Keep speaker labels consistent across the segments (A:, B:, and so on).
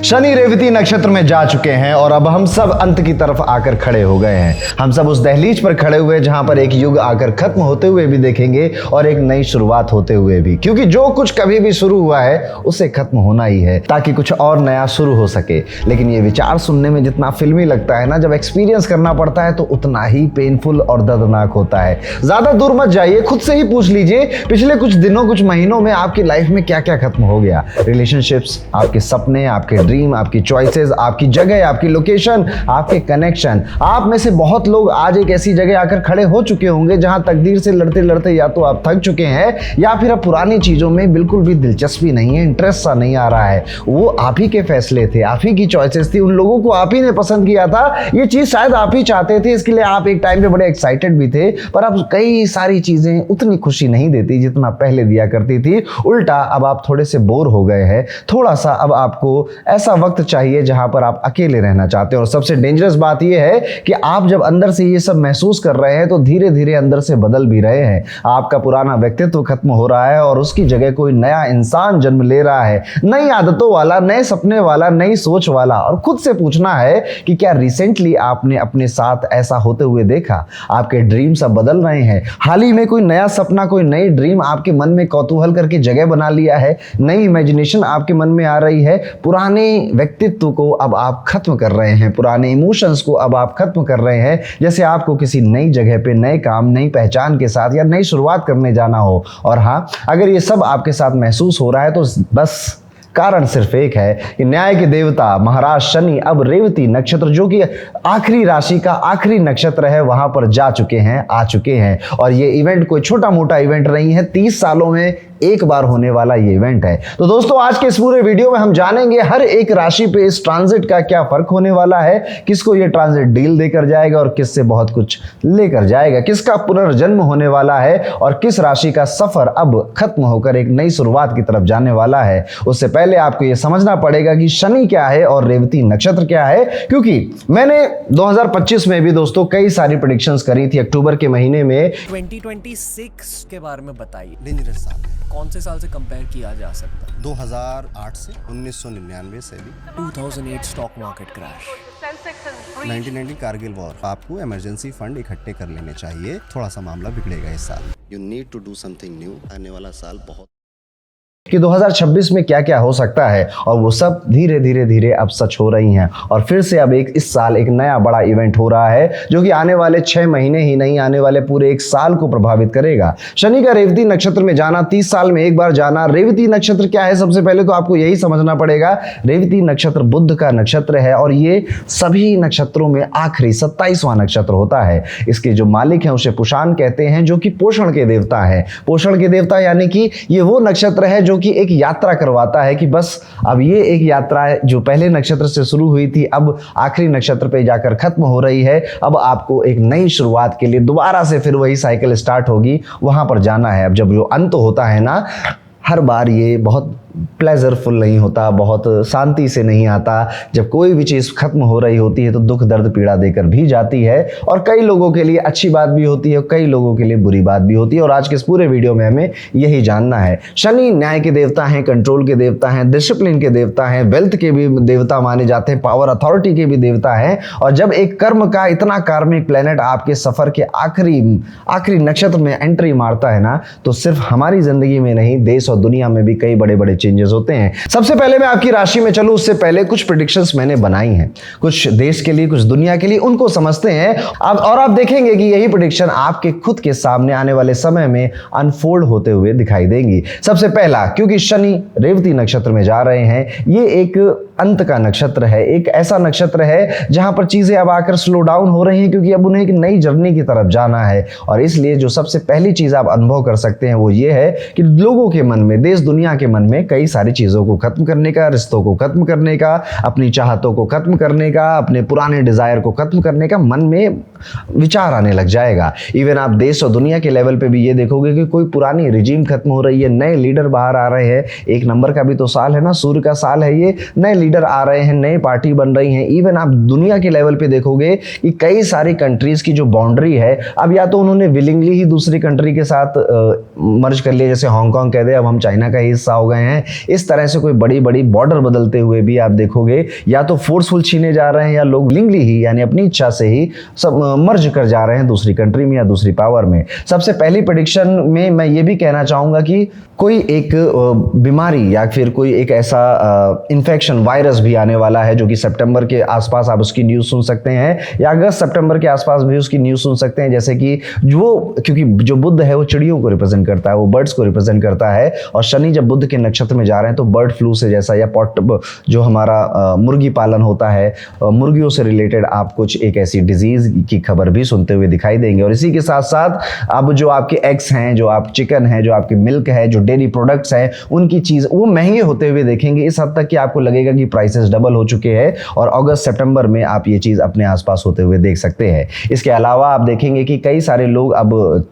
A: शनि रेवती नक्षत्र में जा चुके हैं और अब हम सब अंत की तरफ आकर खड़े हो गए हैं। हम सब उस दहलीज पर खड़े हुए जहां पर एक युग आकर खत्म होते हुए भी देखेंगे और एक नई शुरुआत होते हुए भी, क्योंकि जो कुछ कभी भी शुरू हुआ है उसे खत्म होना ही है ताकि कुछ और नया शुरू हो सके। लेकिन ये विचार सुनने में जितना फिल्मी लगता है ना, जब एक्सपीरियंस करना पड़ता है तो उतना ही पेनफुल और दर्दनाक होता है। ज्यादा दूर मत जाइए, खुद से ही पूछ लीजिए पिछले कुछ दिनों कुछ महीनों में आपकी लाइफ में क्या क्या खत्म हो गया। रिलेशनशिप्स, आपके सपने, आपके ड्रीम, आपकी चॉइसेस, आपकी जगह, आपकी लोकेशन, आपके कनेक्शन। आप में से बहुत लोग आज एक ऐसी जगह आकर खड़े हो चुके होंगे जहां तकदीर से लड़ते लड़ते या तो आप थक चुके हैं या फिर अब पुरानी चीजों में बिल्कुल भी दिलचस्पी नहीं है, इंटरेस्ट सा नहीं आ रहा है। वो आप ही के फैसले थे, आप ही की चॉइसेस थी, उन लोगों को आप ही ने पसंद किया था, ये चीज शायद आप ही चाहते थे, इसके लिए आप एक टाइम पे बड़े एक्साइटेड भी थे। पर अब कई सारी चीजें उतनी खुशी नहीं देती जितना पहले दिया करती थी। उल्टा अब आप थोड़े से बोर हो गए हैं, थोड़ा सा अब आपको ऐसा वक्त चाहिए जहां पर आप अकेले रहना चाहते हैं। और सबसे डेंजरस बात यह है कि आप जब अंदर से ये सब महसूस कर रहे हैं तो धीरे धीरे अंदर से बदल भी रहे हैं। आपका पुराना व्यक्तित्व खत्म हो रहा है और उसकी जगह कोई नया इंसान जन्म ले रहा है, नई आदतों वाला, नए सपने वाला, नई सोच वाला। और खुद से पूछना है कि क्या रिसेंटली आपने अपने साथ ऐसा होते हुए देखा? आपके ड्रीम्स अब बदल रहे हैं। हाल ही में कोई नया सपना, कोई नई ड्रीम आपके मन में कौतूहल करके जगह बना लिया है, नई इमेजिनेशन आपके मन में आ रही है। पुराने व्यक्तित्व को अब आप खत्म कर रहे हैं, पुराने इमोशंस को अब आप खत्म कर रहे हैं, जैसे आपको किसी नई जगह पे नए काम, नई पहचान के साथ या नई शुरुआत करने जाना हो। और हाँ, अगर ये सब आपके साथ महसूस हो रहा है तो बस कारण सिर्फ एक है कि न्याय के देवता महाराज शनि अब रेवती नक्षत्र, जो कि आखिरी राशि का आखिरी नक्षत्र है, वहां पर जा चुके हैं, आ चुके हैं। और ये इवेंट कोई छोटा मोटा इवेंट नहीं है, 30 सालों में एक बार होने वाला ये इवेंट है। तो दोस्तों, आज के इस पूरे वीडियो में हम जानेंगे हर एक राशि पे इस ट्रांजिट का क्या फर्क होने वाला है, किसको ये ट्रांजिट डील देकर जाएगा और किससे बहुत कुछ लेकर जाएगा, किसका पुनर्जन्म होने वाला है और किस राशि का सफर अब खत्म होकर एक नई शुरुआत की तरफ जाने वाला है। उससे पहले आपको ये समझना पड़ेगा कि शनि क्या है और रेवती नक्षत्र क्या है, क्योंकि मैंने 2025 में भी दोस्तों कई सारी प्रेडिक्शंस करी थी अक्टूबर के महीने में।
B: 2026 के बारे में बताइए। डेंजरस साल है, कौन से साल से कंपेयर किया जा सकता है?
C: 2008 से 1999 से भी
B: 2008 stock market crash,
C: 1990 Kargil war. आपको इमरजेंसी फंड इकट्ठे कर लेने चाहिए, थोड़ा सा मामला बिगड़ेगा इस साल। You need to do something new. आने वाला साल बहुत
A: कि 2026 में क्या क्या हो सकता है, और वो सब धीरे धीरे धीरे अब सच हो रही हैं। और फिर से अब इस साल एक नया बड़ा इवेंट हो रहा है जो कि आने वाले 6 महीने ही नहीं, आने वाले पूरे एक साल को प्रभावित करेगा। शनि का रेवती नक्षत्र में जाना, 30 साल में एक बार जाना। रेवती नक्षत्र क्या है? सबसे पहले तो आपको यही समझना पड़ेगा, रेवती नक्षत्र बुध का नक्षत्र है और ये सभी नक्षत्रों में आखिरी 27वां नक्षत्र होता है। इसके जो मालिक हैं उसे पुषान कहते हैं, जो कि पोषण के देवता है। पोषण के देवता यानी कि ये वो नक्षत्र है जो कि एक यात्रा करवाता है कि बस अब ये एक यात्रा है जो पहले नक्षत्र से शुरू हुई थी, अब आखिरी नक्षत्र पे जाकर खत्म हो रही है। अब आपको एक नई शुरुआत के लिए दोबारा से फिर वही साइकिल स्टार्ट होगी, वहां पर जाना है। अब जब जो अंत होता है ना, हर बार ये बहुत प्लेजरफुल नहीं होता, बहुत शांति से नहीं आता। जब कोई भी चीज़ खत्म हो रही होती है तो दुख दर्द पीड़ा देकर भी जाती है, और कई लोगों के लिए अच्छी बात भी होती है, कई लोगों के लिए बुरी बात भी होती है। और आज के इस पूरे वीडियो में हमें यही जानना है। शनि न्याय के देवता हैं, कंट्रोल के देवता हैं, डिसिप्लिन के देवता हैं, वेल्थ के भी देवता माने जाते हैं, पावर अथॉरिटी के भी देवता हैं। और जब एक कर्म का इतना कार्मिक प्लेनेट आपके सफर के आखिरी नक्षत्र में एंट्री मारता है ना, तो सिर्फ हमारी जिंदगी में नहीं, देश और दुनिया में भी कई बड़े बड़े चेंजेस होते हैं। सबसे पहले मैं आपकी राशि में चलूं, उससे पहले कुछ प्रेडिक्शंस मैंने बनाई हैं, कुछ देश के लिए, कुछ दुनिया के लिए, उनको समझते हैं। और आप देखेंगे कि यही प्रेडिक्शन आपके खुद के सामने आने वाले समय में अनफोल्ड होते हुए दिखाई देंगी। सबसे पहला, क्योंकि शनि रेवती नक्षत्र में जा रहे हैं, ये एक अंत का नक्षत्र है, एक ऐसा नक्षत्र है जहां पर चीजें अब आकर स्लो डाउन हो रही हैं, क्योंकि अब उन्हें एक नई जर्नी की तरफ जाना है। और इसलिए जो सबसे पहली चीज आप अनुभव कर सकते हैं वो ये है कि लोगों के मन में, देश दुनिया के मन में कई सारी चीजों को खत्म करने का, रिश्तों को खत्म करने का, अपनी चाहतों को खत्म करने का, अपने पुराने डिजायर को खत्म करने का मन में विचार आने लग जाएगा। इवन आप देश और दुनिया के लेवल पे भी ये देखोगे कि कोई पुरानी रिजीम खत्म हो रही है, नए लीडर बाहर आ रहे हैं। एक नंबर का भी तो साल है ना, सूर्य का साल है ये, नए लीडर आ रहे हैं, नए पार्टी बन रही हैं। इवन आप दुनिया के लेवल पे देखोगे कि कई सारी कंट्रीज की जो बाउंड्री है, अब या तो उन्होंने विलिंगली ही दूसरी कंट्री के साथ मर्ज कर लिया, जैसे हांगकांग कह दे अब हम चाइना का ही हिस्सा हो गए हैं, हैं। इस तरह से कोई बड़ी बड़ी बॉर्डर बदलते हुए भी आप देखोगे, या तो फोर्सफुल छीने जा रहे हैं या लोग लिंगली ही यानी अपनी इच्छा से ही सब मर्ज कर जा रहे हैं दूसरी कंट्री में या दूसरी पावर में। सबसे पहली प्रेडिक्शन में मैं ये भी कहना चाहूँगा कि कोई एक बीमारी या फिर कोई एक ऐसा इन्फेक्शन वायरस भी आने वाला है जो कि सितंबर के आसपास आप उसकी न्यूज़ सुन सकते हैं, या अगस्त सितंबर के आसपास भी उसकी न्यूज़ सुन सकते हैं। जैसे कि क्योंकि जो बुध है वो चिड़ियों को रिप्रेजेंट करता है, वो बर्ड्स को रिप्रेजेंट करता है, और शनि जब बुध के नक्षत्र में जा रहे हैं तो बर्ड फ्लू से जैसा या जो हमारा मुर्गी पालन होता है, मुर्गियों से रिलेटेड आप कुछ एक ऐसी डिजीज की खबर भी सुनते हुए दिखाई देंगे। और इसी के साथ साथ अब जो आपके एग्स हैं, जो आप चिकन है, जो आपकी मिल्क है, जो डेयरी प्रोडक्ट्स हैं, उनकी चीज वो महंगे होते हुए देखेंगे, इस हद तक कि आपको लगेगा कि प्राइसेस डबल हो चुके हैं, और अगस्त सितंबर में आप ये चीज अपने आसपास होते हुए देख सकते हैं। इसके अलावा आप देखेंगे कि कई सारे लोग अब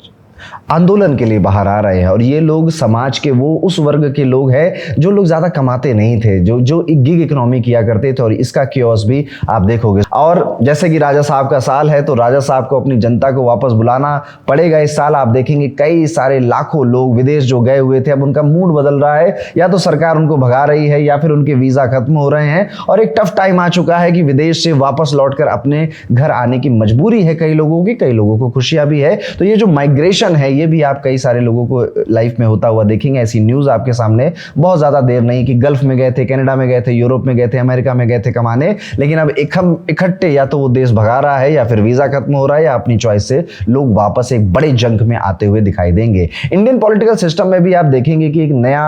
A: आंदोलन के लिए बाहर आ रहे हैं, और ये लोग समाज के वो उस वर्ग के लोग हैं जो लोग ज्यादा कमाते नहीं थे, जो गिग इकोनॉमी किया करते थे, और इसका क्योस भी आप देखोगे। और जैसे कि राजा साहब का साल है, तो राजा साहब को अपनी जनता को वापस बुलाना पड़ेगा। इस साल आप देखेंगे कई सारे लाखों लोग विदेश जो गए हुए थे, अब उनका मूड बदल रहा है, या तो सरकार उनको भगा रही है या फिर उनके वीजा खत्म हो रहे हैं, और एक टफ टाइम आ चुका है कि विदेश से वापस लौटकर अपने घर आने की मजबूरी है कई लोगों की, कई लोगों को खुशियां भी है। तो ये जो माइग्रेशन है ये भी आप कई सारे लोगों को लाइफ में होता हुआ देखेंगे। ऐसी न्यूज़ आपके सामने बहुत ज़्यादा देर नहीं कि गल्फ में गए थे, कनाडा में गए थे, यूरोप में गए थे, अमेरिका में गए थे कमाने, लेकिन अब इकट्ठे या तो वो देश भगा रहा है, या फिर वीज़ा खत्म हो रहा है, या अपनी चॉइस से लोग वापस एक बड़े जंग में आते हुए दिखाई देंगे। इंडियन पॉलिटिकल सिस्टम में भी आप देखेंगे कि एक नया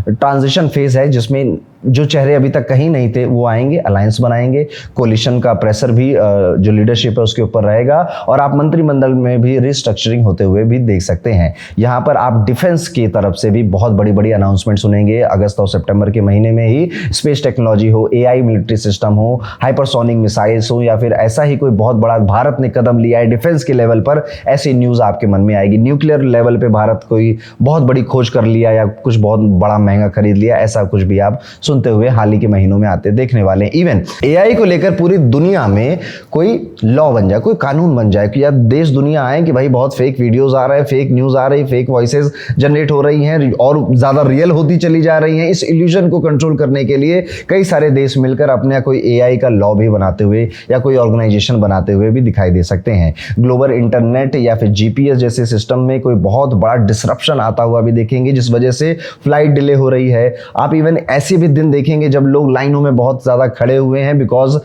A: ट्रांजिशन फेज है, जिसमें जो चेहरे अभी तक कहीं नहीं थे वो आएंगे, अलायंस बनाएंगे, कोलिशन का प्रेशर भी जो लीडरशिप है उसके ऊपर रहेगा, और आप मंत्रिमंडल में भी रिस्ट्रक्चरिंग होते हुए भी देख सकते हैं। यहाँ पर आप डिफेंस की तरफ से भी बहुत बड़ी बड़ी अनाउंसमेंट सुनेंगे अगस्त और सितंबर के महीने में ही। स्पेस टेक्नोलॉजी हो, AI मिलिट्री सिस्टम हो, हाइपरसोनिक मिसाइल्स हो, या फिर ऐसा ही कोई बहुत बड़ा भारत ने कदम लिया है डिफेंस के लेवल पर, ऐसी न्यूज़ आपके मन में आएगी। न्यूक्लियर लेवल पे भारत कोई बहुत बड़ी खोज कर लिया या कुछ बहुत बड़ा महंगा खरीद लिया, ऐसा कुछ भी आप सुनते हुए हाल ही के महीनों में आते देखने वाले हैं। इवन AI को लेकर पूरी दुनिया में कोई लॉ बन जाए, कोई कानून बन जाए कि यार देश दुनिया आए कि भाई बहुत फेक वीडियोस आ रहे हैं, फेक न्यूज आ रही, फेक वॉइसेस जनरेट हो रही हैं और ज्यादा रियल होती चली जा रही हैं। इस इल्यूजन को कंट्रोल करने के लिए कई सारे देश मिलकर अपने कोई AI का लॉ भी बनाते हुए या कोई ऑर्गेनाइजेशन बनाते हुए भी दिखाई दे सकते हैं। ग्लोबल इंटरनेट या फिर GPS जैसे सिस्टम में कोई बहुत बड़ा डिसरप्शन आता हुआ भी देखेंगे, जिस वजह से फ्लाइट डिले हो रही है। आप इवन ऐसे भी दिन देखेंगे जब लोग लाइनों में बहुत ज़्यादा खड़े हुए हैं, बिकॉज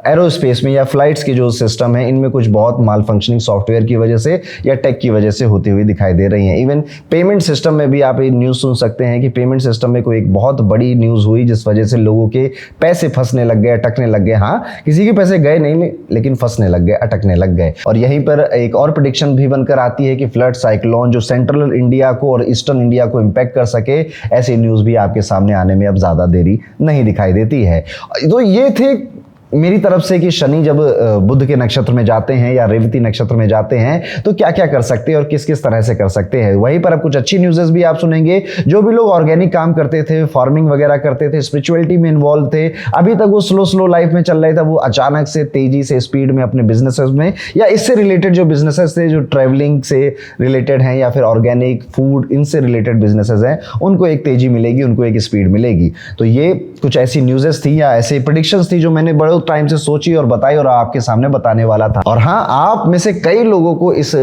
A: एरोस्पेस में या फ्लाइट्स की जो सिस्टम है इनमें कुछ बहुत माल फंक्शनिंग सॉफ्टवेयर की वजह से या टेक की वजह से होती हुई दिखाई दे रही हैं। इवन पेमेंट सिस्टम में भी आप ये न्यूज़ सुन सकते हैं कि पेमेंट सिस्टम में कोई एक बहुत बड़ी न्यूज़ हुई जिस वजह से लोगों के पैसे फंसने लग गए, अटकने लग गए। हाँ, किसी के पैसे गए नहीं, लेकिन फंसने लग गए, अटकने लग गए। और यहीं पर एक और प्रेडिक्शन भी बनकर आती है कि फ्लड साइक्लोन जो सेंट्रल इंडिया को और ईस्टर्न इंडिया को इम्पैक्ट कर सके, ऐसी न्यूज़ भी आपके सामने आने में अब ज़्यादा देरी नहीं दिखाई देती है। तो ये थे मेरी तरफ से कि शनि जब बुध के नक्षत्र में जाते हैं या रेवती नक्षत्र में जाते हैं तो क्या क्या कर सकते हैं और किस किस तरह से कर सकते हैं। वहीं पर अब कुछ अच्छी न्यूज़ेस भी आप सुनेंगे। जो भी लोग ऑर्गेनिक काम करते थे, फार्मिंग वगैरह करते थे, स्पिरिचुअलिटी में इन्वॉल्व थे, अभी तक वो स्लो लाइफ में चल रहे थे, वो अचानक से तेजी से स्पीड में अपने बिजनेसेस में या इससे रिलेटेड जो बिजनेसेस थे, जो ट्रैवलिंग से रिलेटेड हैं या फिर ऑर्गेनिक फूड इनसे रिलेटेड बिजनेसेस हैं, उनको एक तेजी मिलेगी, उनको एक स्पीड मिलेगी। तो ये कुछ ऐसी न्यूज़ेस थी या ऐसी प्रेडिक्शंस थी जो मैंने बड़े टाइम से सोची और बताई और आपके सामने बताने वाला था। और हाँ, आप में से कई लोगों को इस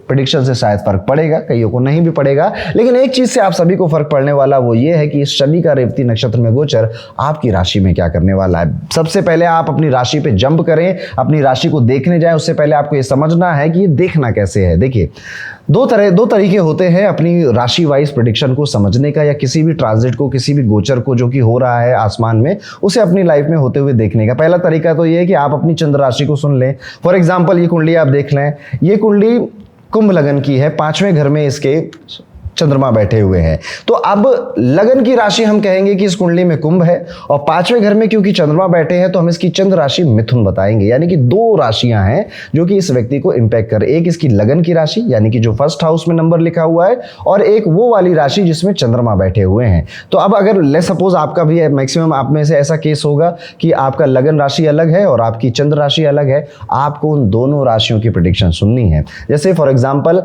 A: प्रेडिक्शन से शायद फर्क पड़ेगा, कईयों को नहीं भी पड़ेगा, लेकिन एक चीज से आप सभी को फर्क पड़ने वाला वो ये है कि इस शनि का रेवती नक्षत्र में गोचर आपकी राशि में क्या करने वाला है। सबसे पहले आप अपनी राशि पे जंप करें, अपनी राशि को देखने जाएं। उससे पहले आपको ये समझना है कि ये देखना कैसे है। देखिए, दो तरीके होते हैं अपनी राशि वाइज प्रेडिक्शन को समझने का, या किसी भी ट्रांजिट को, किसी भी गोचर को जो कि हो रहा है आसमान में, उसे अपनी लाइफ में होते हुए देखने का। पहला तरीका तो ये है कि आप अपनी चंद्र राशि को सुन लें। फॉर एग्जाम्पल, ये कुंडली आप देख लें, ये कुंडली कुंभ लगन की है, 5वें घर में इसके चंद्रमा बैठे हुए हैं। तो अब लगन की राशि हम कहेंगे कि इस कुंडली में कुंभ है, और 5वें घर में क्योंकि चंद्रमा बैठे हैं तो हम इसकी चंद्र राशि मिथुन बताएंगे। यानी कि दो राशियां हैं जो कि इस व्यक्ति को इंपैक्ट कर, एक इसकी लगन की राशि यानी कि जो फर्स्ट हाउस में नंबर लिखा हुआ है, और एक वो वाली राशि जिसमें चंद्रमा बैठे हुए हैं। तो अब अगर लेट्स सपोज आपका भी मैक्सिमम आप में से ऐसा केस होगा कि आपका लगन राशि अलग है और आपकी चंद्र राशि अलग है, आपको उन दोनों राशियों की प्रेडिक्शन सुननी है। जैसे फॉर एग्जाम्पल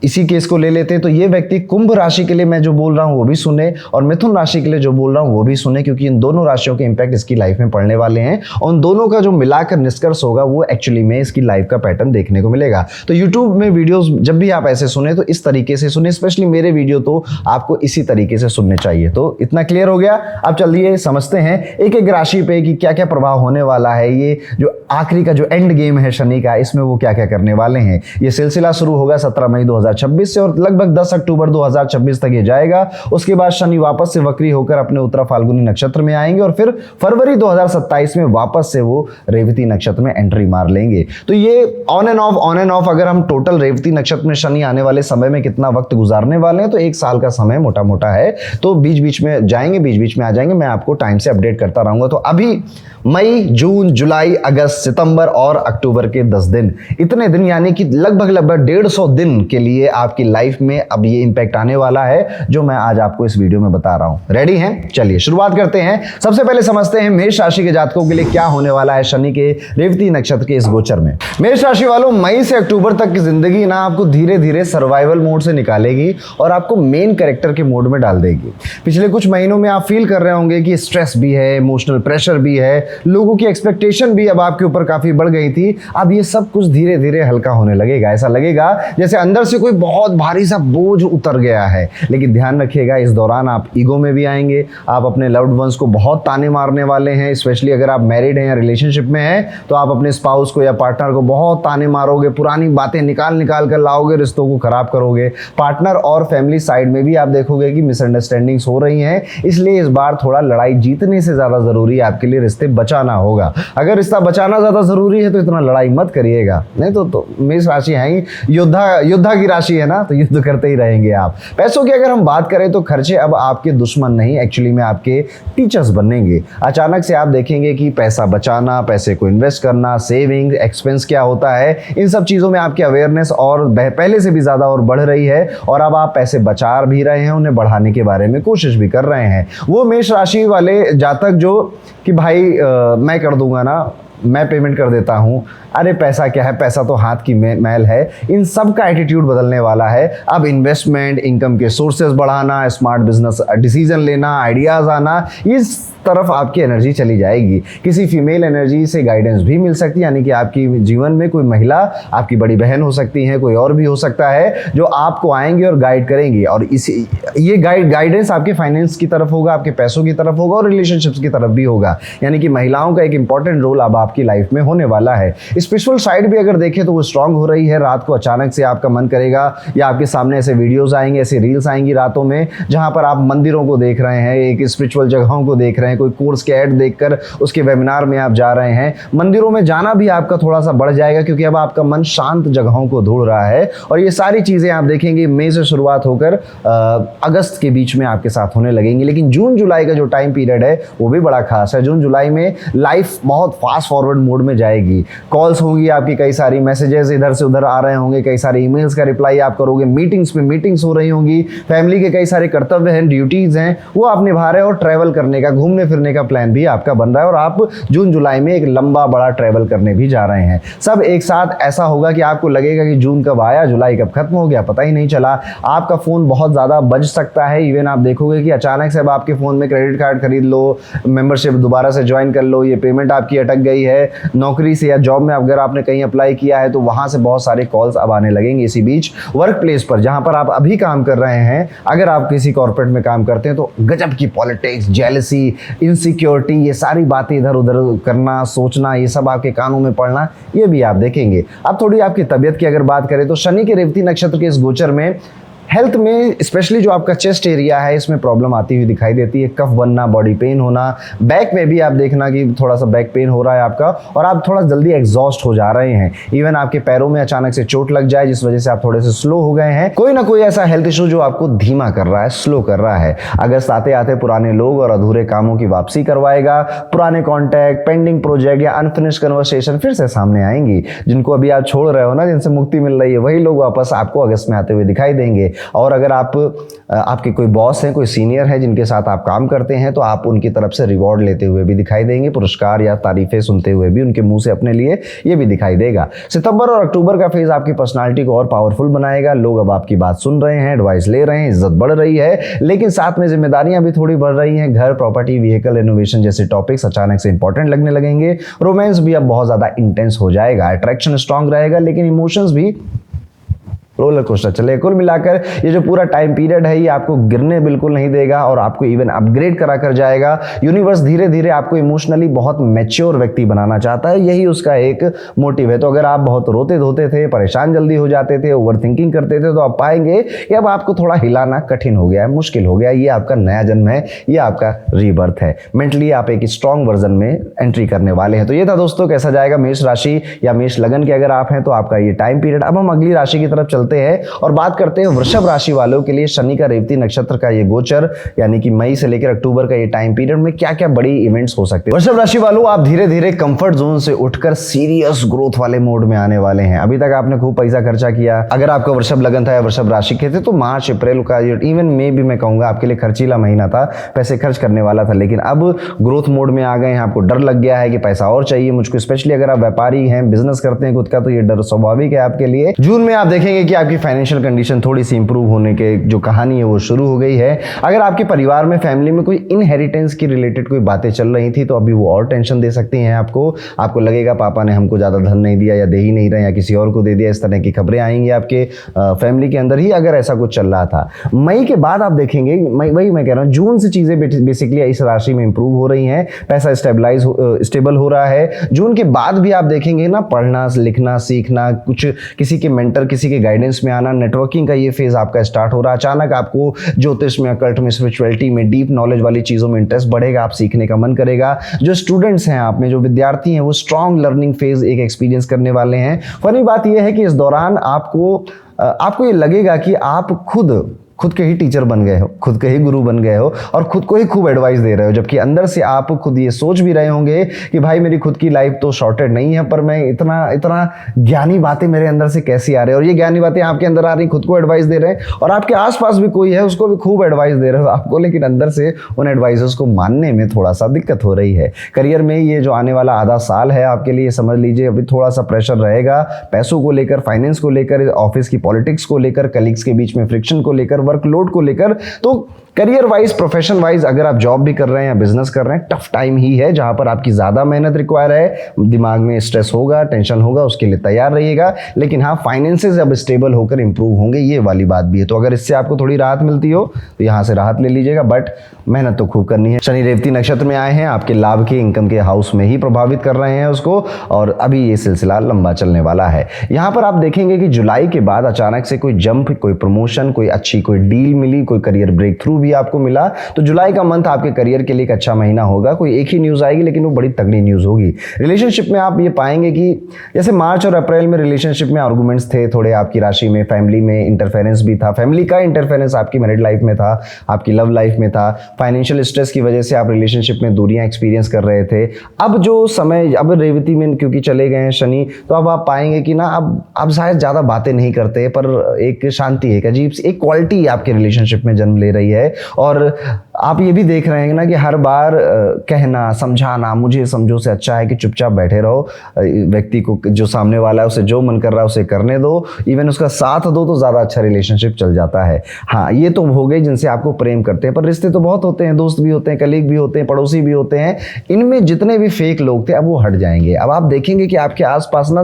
A: इसी केस को ले लेते हैं, तो ये व्यक्ति कुंभ राशि के लिए मैं जो बोल रहा हूं वो भी सुने और मिथुन राशि के लिए जो बोल रहा हूं वो भी सुने, क्योंकि इन दोनों राशियों के इंपैक्ट इसकी लाइफ में पड़ने वाले हैं और उन दोनों का जो मिलाकर निष्कर्ष होगा वो एक्चुअली में इसकी लाइफ का पैटर्न देखने को मिलेगा। तो यूट्यूब में वीडियोस जब भी आप ऐसे सुने तो इस तरीके से सुने, स्पेशली मेरे वीडियो तो आपको इसी तरीके से सुनने चाहिए। तो इतना क्लियर हो गया। अब चलिए समझते हैं एक एक राशि पे कि क्या क्या प्रभाव होने वाला है। ये जो आखिरी का जो एंड गेम है शनि का, इसमें वो क्या क्या करने वाले हैं। ये सिलसिला शुरू होगा 17 मई 2026 से और लगभग 10 अक्टूबर 2026 तक ये जाएगा। उसके बाद शनि वापस से वक्री होकर अपने उत्तरा फाल्गुनी नक्षत्र में आएंगे और फिर फरवरी 2027 में वापस से वो रेवती नक्षत्र में एंट्री मार लेंगे। तो ये ऑन एंड ऑफ अगर हम टोटल रेवती नक्षत्र में शनि आने वाले समय में कितना वक्त गुजारने वाले हैं तो 1 साल का समय मोटा मोटा है। तो बीच बीच में जाएंगे, बीच बीच में आ जाएंगे, मैं आपको टाइम से अपडेट करता रहूंगा। तो अभी मई, जून, जुलाई, अगस्त, सितंबर और अक्टूबर के 10 दिन, इतने दिन यानी कि लगभग 150 दिन के लिए आपकी लाइफ में अब ये इंपैक्ट आने वाला है जो मैं आज आपको इस वीडियो में बता रहा हूं। रेडी हैं? चलिए शुरुआत करते हैं। सबसे पहले समझते हैं मेष राशि के जातकों के लिए क्या होने वाला है शनि के रेवती नक्षत्र के इस गोचर में। मेष राशि वालों, मई से अक्टूबर तक की जिंदगी ना आपको धीरे धीरे सर्वाइवल मोड से निकालेगी और आपको मेन कैरेक्टर के मोड में डाल देगी। पिछले कुछ महीनों में आप फील कर रहे होंगे कि स्ट्रेस भी है, इमोशनल प्रेशर भी है, लोगों की एक्सपेक्टेशन भी अब आपके ऊपर काफी बढ़ गई थी। अब ये सब कुछ धीरे धीरे हल्का होने लगेगा। ऐसा लगेगा जैसे अंदर से कोई बहुत भारी सा बोझ उतर गया है। लेकिन ध्यान रखिएगा, इस दौरान आप ईगो में भी आएंगे। आप अपने लव्ड वंस को बहुत ताने मारने वाले हैं। स्पेशली अगर आप मैरिड हैं या रिलेशनशिप में हैं तो आप अपने स्पाउस को या पार्टनर को बहुत ताने मारोगे, पुरानी बातें निकाल कर लाओगे, रिश्तों को खराब करोगे। पार्टनर और फैमिली साइड में भी आप देखोगे कि मिसअंडरस्टैंडिंग्स हो रही हैं। इसलिए इस बार थोड़ा लड़ाई जीतने से ज्यादा जरूरी है आपके लिए रिश्ते बचाना होगा। अगर रिश्ता बचाना ज्यादा जरूरी है तो इतना लड़ाई मत करिएगा, नहीं तो मेष राशि है ही योद्धा की राशि है ना, तो युद्ध करते ही रहेंगे आप। पैसों की अगर हम बात करें तो खर्चे अब आपके दुश्मन नहीं, एक्चुअली में आपके टीचर्स बनेंगे। अचानक से आप देखेंगे कि पैसा बचाना, पैसे को इन्वेस्ट करना, सेविंग, एक्सपेंस क्या होता है, इन सब चीजों में आपकी अवेयरनेस और पहले से भी ज्यादा और बढ़ रही है और अब आप पैसे बचा भी रहे हैं, उन्हें बढ़ाने के बारे में कोशिश भी कर रहे हैं। वो मेष राशि वाले जातक जो कि भाई मैं कर दूंगा ना, मैं पेमेंट कर देता हूं, अरे पैसा क्या है, पैसा तो हाथ की मैल है, इन सब का एटीट्यूड बदलने वाला है। अब इन्वेस्टमेंट, इनकम के सोर्सेज बढ़ाना, स्मार्ट बिजनेस डिसीजन लेना, आइडियाज आना, इस तरफ आपकी एनर्जी चली जाएगी। किसी फीमेल एनर्जी से गाइडेंस भी मिल सकती है, यानी कि आपकी जीवन में कोई महिला आपकी बड़ी बहन हो सकती है, कोई और भी हो सकता है जो आपको आएंगे और गाइड करेंगी। और ये गाइडेंस आपके फाइनेंस की तरफ होगा, आपके पैसों की तरफ होगा और रिलेशनशिप्स की तरफ भी होगा। यानी कि महिलाओं का एक इंपॉर्टेंट रोल अब आपकी लाइफ में होने वाला है। स्पिरिचुअल साइड भी अगर देखें तो वो स्ट्रांग हो रही है। रात को अचानक से आपका मन करेगा या आपके सामने ऐसे वीडियोस आएंगे, ऐसे रील्स आएंगी रातों में जहां पर आप मंदिरों को देख रहे हैं, एक स्पिरिचुअल जगहों को देख रहे हैं, कोई कोर्स के ऐड देखकर उसके वेबिनार में आप जा रहे हैं। मंदिरों में जाना भी आपका थोड़ा सा बढ़ जाएगा क्योंकि अब आपका मन शांत जगहों को ढूंढ रहा है। और ये सारी चीजें आप देखेंगे मई से शुरुआत होकर अगस्त के बीच में आपके साथ होने लगेंगी। लेकिन जून जुलाई का जो टाइम पीरियड है वो भी बड़ा खास है। जून जुलाई में लाइफ बहुत फास्ट फॉरवर्ड मोड में जाएगी। कॉल्स होंगी आपकी, कई सारी मैसेजेस इधर से उधर आ रहे होंगे, कई सारे ईमेल्स का रिप्लाई आप करोगे, मीटिंग्स पे मीटिंग्स हो रही होंगी, फैमिली के कई सारे कर्तव्य हैं, ड्यूटीज हैं वो आप निभा रहे हो और ट्रैवल करने का, घूमने फिरने का प्लान भी आपका बन रहा है और आप जून जुलाई में एक लंबा बड़ा ट्रैवल करने भी जा रहे हैं। सब एक साथ ऐसा होगा कि आपको लगेगा कि जून कब आया, जुलाई कब खत्म हो गया, पता ही नहीं चला। आपका फोन बहुत ज्यादा बज सकता है। इवन आप देखोगे कि अचानक से अब आपके फोन में क्रेडिट कार्ड खरीद लो, मेंबरशिप दोबारा से ज्वाइन कर लो, ये पेमेंट आपकी अटक गई है, नौकरी से या जॉब में अगर आपने कहीं अप्लाई किया है तो वहां से बहुत सारे कॉल्स अब आने लगेंगे। इसी बीच वर्क प्लेस पर जहां पर आप अभी काम कर रहे हैं, अगर आप किसी कॉर्पोरेट में काम करते हैं तो गजब की पॉलिटिक्स, जेलसी, इनसिक्योरिटी, ये सारी बातें इधर उधर करना, सोचना, ये सब आपके कानों में पड़ना, ये भी आप देखेंगे। अब थोड़ी आपकी तबीयत की अगर बात करें तो शनि के रेवती नक्षत्र के इस गोचर में हेल्थ में स्पेशली जो आपका चेस्ट एरिया है इसमें प्रॉब्लम आती हुई दिखाई देती है। कफ बनना, बॉडी पेन होना, बैक में भी आप देखना कि थोड़ा सा बैक पेन हो रहा है आपका और आप थोड़ा जल्दी एग्जॉस्ट हो जा रहे हैं। इवन आपके पैरों में अचानक से चोट लग जाए जिस वजह से आप थोड़े से स्लो हो गए हैं। कोई ना कोई ऐसा हेल्थ इशू जो आपको धीमा कर रहा है, स्लो कर रहा है। अगस्त आते आते पुराने लोग और अधूरे कामों की वापसी करवाएगा। पुराने कॉन्टैक्ट, पेंडिंग प्रोजेक्ट या अनफिनिश्ड कन्वर्सेशन फिर से सामने आएंगी। जिनको अभी आप छोड़ रहे हो ना, जिनसे मुक्ति मिल रही है, वही लोग वापस आपको अगस्त में आते हुए दिखाई देंगे। और अगर आपके कोई बॉस हैं, कोई सीनियर है जिनके साथ आप काम करते हैं, तो आप उनकी तरफ से रिवॉर्ड लेते हुए भी दिखाई देंगे, पुरस्कार या तारीफें सुनते हुए भी उनके मुंह से अपने लिए ये भी दिखाई देगा। सितंबर और अक्टूबर का फेज आपकी पर्सनालिटी को और पावरफुल बनाएगा। लोग अब आपकी बात सुन रहे हैं, एडवाइस ले रहे हैं, इज्जत बढ़ रही है, लेकिन साथ में जिम्मेदारियां भी थोड़ी बढ़ रही हैं। घर, प्रॉपर्टी, व्हीकल, रिनोवेशन जैसे टॉपिक्स अचानक से इंपॉर्टेंट लगने लगेंगे। रोमांस भी अब बहुत ज्यादा इंटेंस हो जाएगा। अट्रैक्शन स्ट्रांग रहेगा, लेकिन इमोशंस भी रोलर कोस्टर चलेगा। कुल मिलाकर ये जो पूरा टाइम पीरियड है, ये आपको गिरने बिल्कुल नहीं देगा और आपको इवन अपग्रेड करा कर जाएगा। यूनिवर्स धीरे धीरे आपको इमोशनली बहुत मैच्योर व्यक्ति बनाना चाहता है, यही उसका एक मोटिव है। तो अगर आप बहुत रोते धोते थे, परेशान जल्दी हो जाते थे, ओवर थिंकिंग करते थे, तो आप पाएंगे कि अब आपको थोड़ा हिलाना कठिन हो गया है, मुश्किल हो गया है। ये आपका नया जन्म है, ये आपका रीबर्थ है। मेंटली आप एक स्ट्रॉन्ग वर्जन में एंट्री करने वाले हैं। तो ये था दोस्तों, कैसा जाएगा मेष राशि या मेष लगन के अगर आप हैं तो आपका ये टाइम पीरियड। अब हम अगली राशि की तरफ चलते हैं और बात करते हैं वृषभ राशि वालों के लिए। शनि का रेवती नक्षत्र का ये गोचर, यानी कि मई से लेकर अक्टूबर का ये टाइम पीरियड में क्या क्या बड़ी इवेंट्स हो सकते हैं। वृषभ राशि वालों, आप धीरे धीरे कंफर्ट जोन से उठकर सीरियस ग्रोथ वाले मोड में आने वाले हैं। अभी तक आपने खूब पैसा खर्चा किया। अगर आपका वृषभ लगन था या वृषभ राशि के थे, तो मार्च अप्रैल का इवन मे भी मैं कहूंगा आपके लिए खर्चीला महीना था, पैसे खर्च करने वाला था। लेकिन अब ग्रोथ मोड में आ गए हैं, आपको डर लग गया है कि पैसा और चाहिए मुझको। स्पेशली अगर आप व्यापारी हैं, बिजनेस करते हैं खुद का, तो ये डर स्वाभाविक है आपके लिए। जून में आप देखेंगे कि आपकी फाइनेंशियल कंडीशन थोड़ी सी इंप्रूव होने के जो कहानी है वो शुरू हो गई है। अगर आपके परिवार में, फैमिली में कोई इनहेरिटेंस की रिलेटेड कोई बातें चल रही थी, तो अभी वो और टेंशन दे सकती हैं आपको लगेगा पापा ने हमको ज्यादा धन नहीं दिया या दे ही नहीं रहे या किसी और को दे दिया, इस तरह की खबरें आएंगी आपके फैमिली के अंदर ही अगर ऐसा कुछ चल रहा था। मई के बाद आप देखेंगे, वही मैं कह रहा हूँ, जून से चीजें बेसिकली इस राशि में इंप्रूव हो रही हैं, पैसा स्टेबल हो रहा है। जून के बाद भी आप देखेंगे ना, पढ़ना, लिखना, सीखना, कुछ किसी के मेंटर, किसी के गाइडेंस में आना, नेटवर्किंग का ये फेज आपका स्टार्ट हो रहा है। अचानक आपको ज्योतिष में, अकल्ट में, स्पिरिचुअलिटी में, डीप नॉलेज वाली चीजों में इंटरेस्ट बढ़ेगा, आप सीखने का मन करेगा। जो स्टूडेंट्स हैं आप में, जो विद्यार्थी हैं, वो स्ट्रॉन्ग लर्निंग फेज एक एक्सपीरियंस करने वाले हैं। फनी बात यह है कि इस दौरान आपको ये लगेगा कि आप खुद के ही टीचर बन गए हो, खुद के ही गुरु बन गए हो और खुद को ही खूब एडवाइस दे रहे हो, जबकि अंदर से आप खुद ये सोच भी रहे होंगे कि भाई मेरी खुद की लाइफ तो शॉर्टेड नहीं है, पर मैं इतना ज्ञानी बातें मेरे अंदर से कैसी आ रही है। और ये ज्ञानी बातें आपके अंदर आ रही, खुद को एडवाइस दे रहे हैं और आपके आसपास भी कोई है उसको भी खूब एडवाइस दे रहे हो आपको, लेकिन अंदर से उन एडवाइजर्स को मानने में थोड़ा सा दिक्कत हो रही है। करियर में ये जो आने वाला आधा साल है आपके लिए, समझ लीजिए अभी थोड़ा सा प्रेशर रहेगा, पैसों को लेकर, फाइनेंस को लेकर, ऑफिस की पॉलिटिक्स को लेकर, कलीग्स के बीच में फ्रिक्शन को लेकर, वर्कलोड को लेकर। तो करियर वाइज, प्रोफेशन वाइज, अगर आप जॉब भी कर रहे हैं या बिजनेस कर रहे हैं, टफ टाइम ही है जहां पर आपकी ज्यादा मेहनत रिक्वायर है, दिमाग में स्ट्रेस होगा, टेंशन होगा, उसके लिए तैयार रहिएगा। लेकिन हाँ, फाइनेंसेस अब स्टेबल होकर इंप्रूव होंगे, ये वाली बात भी है। तो अगर इससे आपको थोड़ी राहत मिलती हो तो यहां से राहत ले लीजिएगा, बट मेहनत तो खूब करनी है। शनि रेवती नक्षत्र में आए हैं, आपके लाभ के, इनकम के हाउस में ही प्रभावित कर रहे हैं उसको, और अभी ये सिलसिला लंबा चलने वाला है। यहां पर आप देखेंगे कि जुलाई के बाद अचानक से कोई जंप, कोई प्रमोशन, कोई अच्छी कोई डील मिली, कोई करियर ब्रेक थ्रू भी आपको मिला। तो जुलाई का मंथ आपके करियर के लिए एक अच्छा महीना होगा। कोई एक ही न्यूज आएगी लेकिन वो बड़ी तगड़ी न्यूज होगी। रिलेशनशिप में आप ये पाएंगे कि जैसे मार्च और अप्रैल में रिलेशनशिप में आर्गुमेंट्स थे थोड़े आपकी राशि में, फैमिली में इंटरफेरेंस भी था, फैमिली का इंटरफेरेंस आपकी मैरिड लाइफ में था, आपकी लव लाइफ में था, फाइनेंशियल स्ट्रेस की वजह से आप रिलेशनशिप में दूरियां एक्सपीरियंस कर रहे थे। अब जो समय, अब रेवती में क्योंकि चले गए हैं शनि, तो अब आप पाएंगे कि ना अब शायद ज्यादा बातें नहीं करते, पर एक शांति, एक अजीब सी एक क्वालिटी आपके रिलेशनशिप में जन्म ले रही है। और आप ये भी देख रहे हैं ना कि हर बार कहना, समझाना, मुझे समझो से अच्छा है कि चुपचाप बैठे रहो, व्यक्ति को जो सामने वाला है उसे जो मन कर रहा है उसे करने दो, इवन उसका साथ दो, तो ज्यादा अच्छा रिलेशनशिप चल जाता है। हाँ, ये तो हो गए जिनसे आपको प्रेम करते हैं, पर रिश्ते तो बहुत होते हैं, दोस्त भी होते हैं, कलीग भी होते हैं, पड़ोसी भी होते हैं। इनमें जितने भी फेक लोग थे अब वो हट जाएंगे। अब आप देखेंगे कि आपके आसपास ना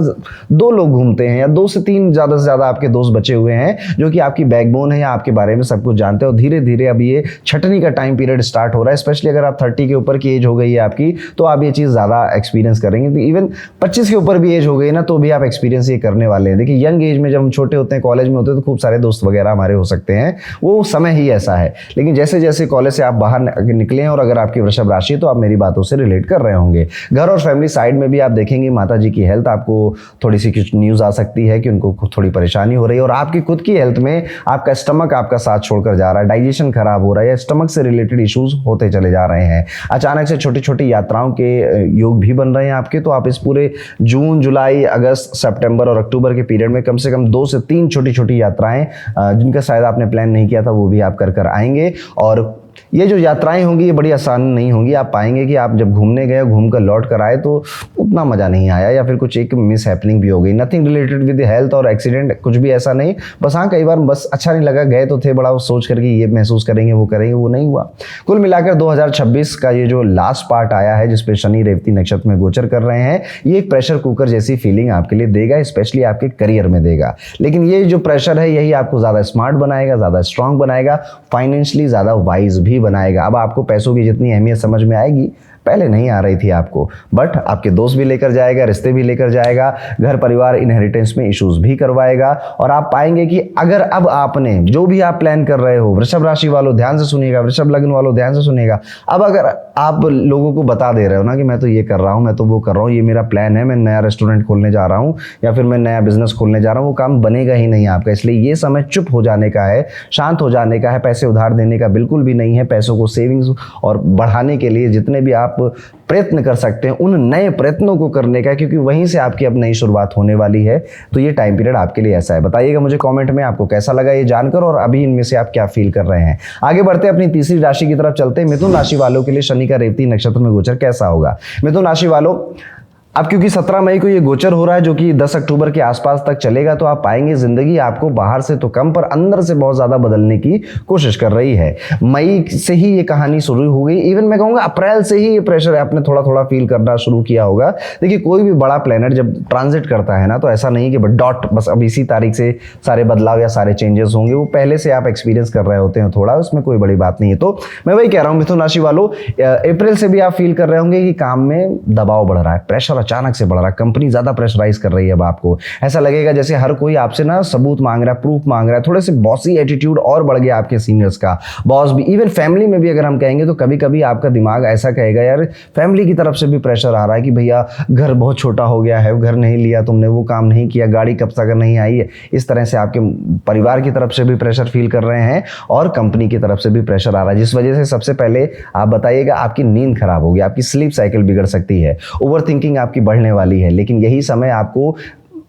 A: 2 लोग घूमते हैं या 2 से 3 ज्यादा से ज्यादा आपके दोस्त बचे हुए हैं जो कि आपकी बैकबोन है या आपके बारे में सब कुछ जानते हैं। और धीरे धीरे अब ये छटनी का टाइम पीरियड स्टार्ट हो रहा है। स्पेशली अगर आप 30 के ऊपर की एज हो गई है आपकी, तो आप ये चीज ज्यादा एक्सपीरियंस करेंगे। तो इवन 25 के ऊपर भी एज हो गई ना, तो भी आप एक्सपीरियंस ये करने वाले हैं। देखिए, यंग एज में जब हम छोटे होते हैं, कॉलेज में होते हैं, तो खूब सारे दोस्त वगैरह हमारे हो सकते हैं, वो समय ही ऐसा है। लेकिन जैसे जैसे कॉलेज से आप बाहर निकले हैं और अगर आपकी वृषभ राशि, तो आप मेरी बातों से रिलेट कर रहे होंगे। घर और फैमिली साइड में भी आप देखेंगे माता जी की हेल्थ, आपको थोड़ी सी कुछ न्यूज आ सकती है कि उनको थोड़ी परेशानी हो रही है। और आपकी खुद की हेल्थ में आपका स्टमक आपका साथ छोड़कर जा रहा है, डाइजेशन खराब हो रहा है, या स्टमक से रिलेटेड इश्यूज होते चले जा रहे हैं। अचानक से छोटी छोटी यात्राओं के योग भी बन रहे हैं आपके, तो आप इस पूरे जून, जुलाई, अगस्त, सितंबर और अक्टूबर के पीरियड में कम से कम 2 से 3 छोटी छोटी यात्राएं जिनका शायद आपने प्लान नहीं किया था वो भी आप कर आएंगे। और ये जो यात्राएं होंगी ये बड़ी आसान नहीं होंगी। आप पाएंगे कि आप जब घूमने गए, घूम कर लौट कर आए तो उतना मज़ा नहीं आया, या फिर कुछ एक मिस हैपनिंग भी हो गई। नथिंग रिलेटेड विद हेल्थ और एक्सीडेंट, कुछ भी ऐसा नहीं, बस हाँ कई बार बस अच्छा नहीं लगा, गए तो थे, बड़ा सोच करके ये महसूस करेंगे वो नहीं हुआ। कुल मिलाकर 2026 का ये जो लास्ट पार्ट आया है जिसपे शनि रेवती नक्षत्र में गोचर कर रहे हैं, ये एक प्रेशर कुकर जैसी फीलिंग आपके लिए देगा, स्पेशली आपके करियर में देगा। लेकिन ये जो प्रेशर है यही आपको ज़्यादा स्मार्ट बनाएगा, ज़्यादा स्ट्रांग बनाएगा, फाइनेंशियली ज़्यादा वाइज भी बनाएगा। अब आपको पैसों की जितनी अहमियत समझ में आएगी, पहले नहीं आ रही थी आपको, बट आपके दोस्त भी लेकर जाएगा, रिश्ते भी लेकर जाएगा, घर परिवार इनहेरिटेंस में इश्यूज भी करवाएगा। और आप पाएंगे कि अगर अब आपने जो भी आप प्लान कर रहे हो, वृषभ राशि वालों ध्यान से सुनिएगा, वृषभ लग्न वालों ध्यान से सुनिएगा, अब अगर आप लोगों को बता दे रहे हो ना कि मैं तो ये कर रहा हूँ, मैं तो वो कर रहा हूँ, ये मेरा प्लान है, मैं नया रेस्टोरेंट खोलने जा रहा हूँ या फिर मैं नया बिजनेस खोलने जा रहा हूँ, वो काम बनेगा ही नहीं आपका। इसलिए ये समय चुप हो जाने का है, शांत हो जाने का है, पैसे उधार देने का बिल्कुल भी नहीं है। पैसों को सेविंग्स और बढ़ाने के लिए जितने भी आप प्रयत्न कर सकते हैं उन नए प्रयत्नों को करने का, क्योंकि वहीं से आपकी अब नई शुरुआत होने वाली है। तो ये टाइम पीरियड आपके लिए ऐसा है। बताइएगा मुझे कमेंट में आपको कैसा लगा ये जानकर, और अभी इनमें से आप क्या फील कर रहे हैं। आगे बढ़ते अपनी तीसरी राशि की तरफ चलते हैं। मिथुन राशि वालों के लिए शनि का रेवती नक्षत्र में गोचर कैसा होगा। मिथुन राशि वालों, अब क्योंकि 17 मई को ये गोचर हो रहा है जो कि 10 अक्टूबर के आसपास तक चलेगा, तो आप पाएंगे जिंदगी आपको बाहर से तो कम पर अंदर से बहुत ज्यादा बदलने की कोशिश कर रही है। मई से ही ये कहानी शुरू हो गई, इवन मैं कहूँगा अप्रैल से ही ये प्रेशर आपने थोड़ा थोड़ा फील करना शुरू किया होगा। देखिए कोई भी बड़ा प्लैनेट जब ट्रांजिट करता है ना, तो ऐसा नहीं कि बस अब इसी तारीख से सारे बदलाव या सारे चेंजेस होंगे, वो पहले से आप एक्सपीरियंस कर रहे होते हैं थोड़ा, उसमें कोई बड़ी बात नहीं है। तो मैं वही कह रहा हूँ मिथुन राशि वालों, अप्रैल से भी आप फील कर रहे होंगे कि काम में दबाव बढ़ रहा है, प्रेशर अचानक से बढ़ रहा है, कंपनी ज्यादा प्रेशराइज कर रही है। अब आपको ऐसा लगेगा जैसे हर कोई आपसे ना सबूत मांग रहा है, प्रूफ मांग रहा है, थोड़े से बॉसी एटीट्यूड और बढ़ गया आपके सीनियर्स का। बॉस भी, इवन फैमिली में भी अगर हम कहेंगे तो कभी कभी आपका दिमाग ऐसा कहेगा यार फैमिली की तरफ से भी प्रेशर आ रहा है कि भैया घर बहुत छोटा हो गया है, घर नहीं लिया तुमने, वो काम नहीं किया, गाड़ी कब तक नहीं आई है। इस तरह से आपके परिवार की तरफ से भी प्रेशर फील कर रहे हैं और कंपनी की तरफ से भी प्रेशर आ रहा है, जिस वजह से सबसे पहले आप बताइएगा आपकी नींद खराब होगी, आपकी स्लीप साइकिल बिगड़ सकती है, ओवर थिंकिंग आपकी बढ़ने वाली है। लेकिन यही समय आपको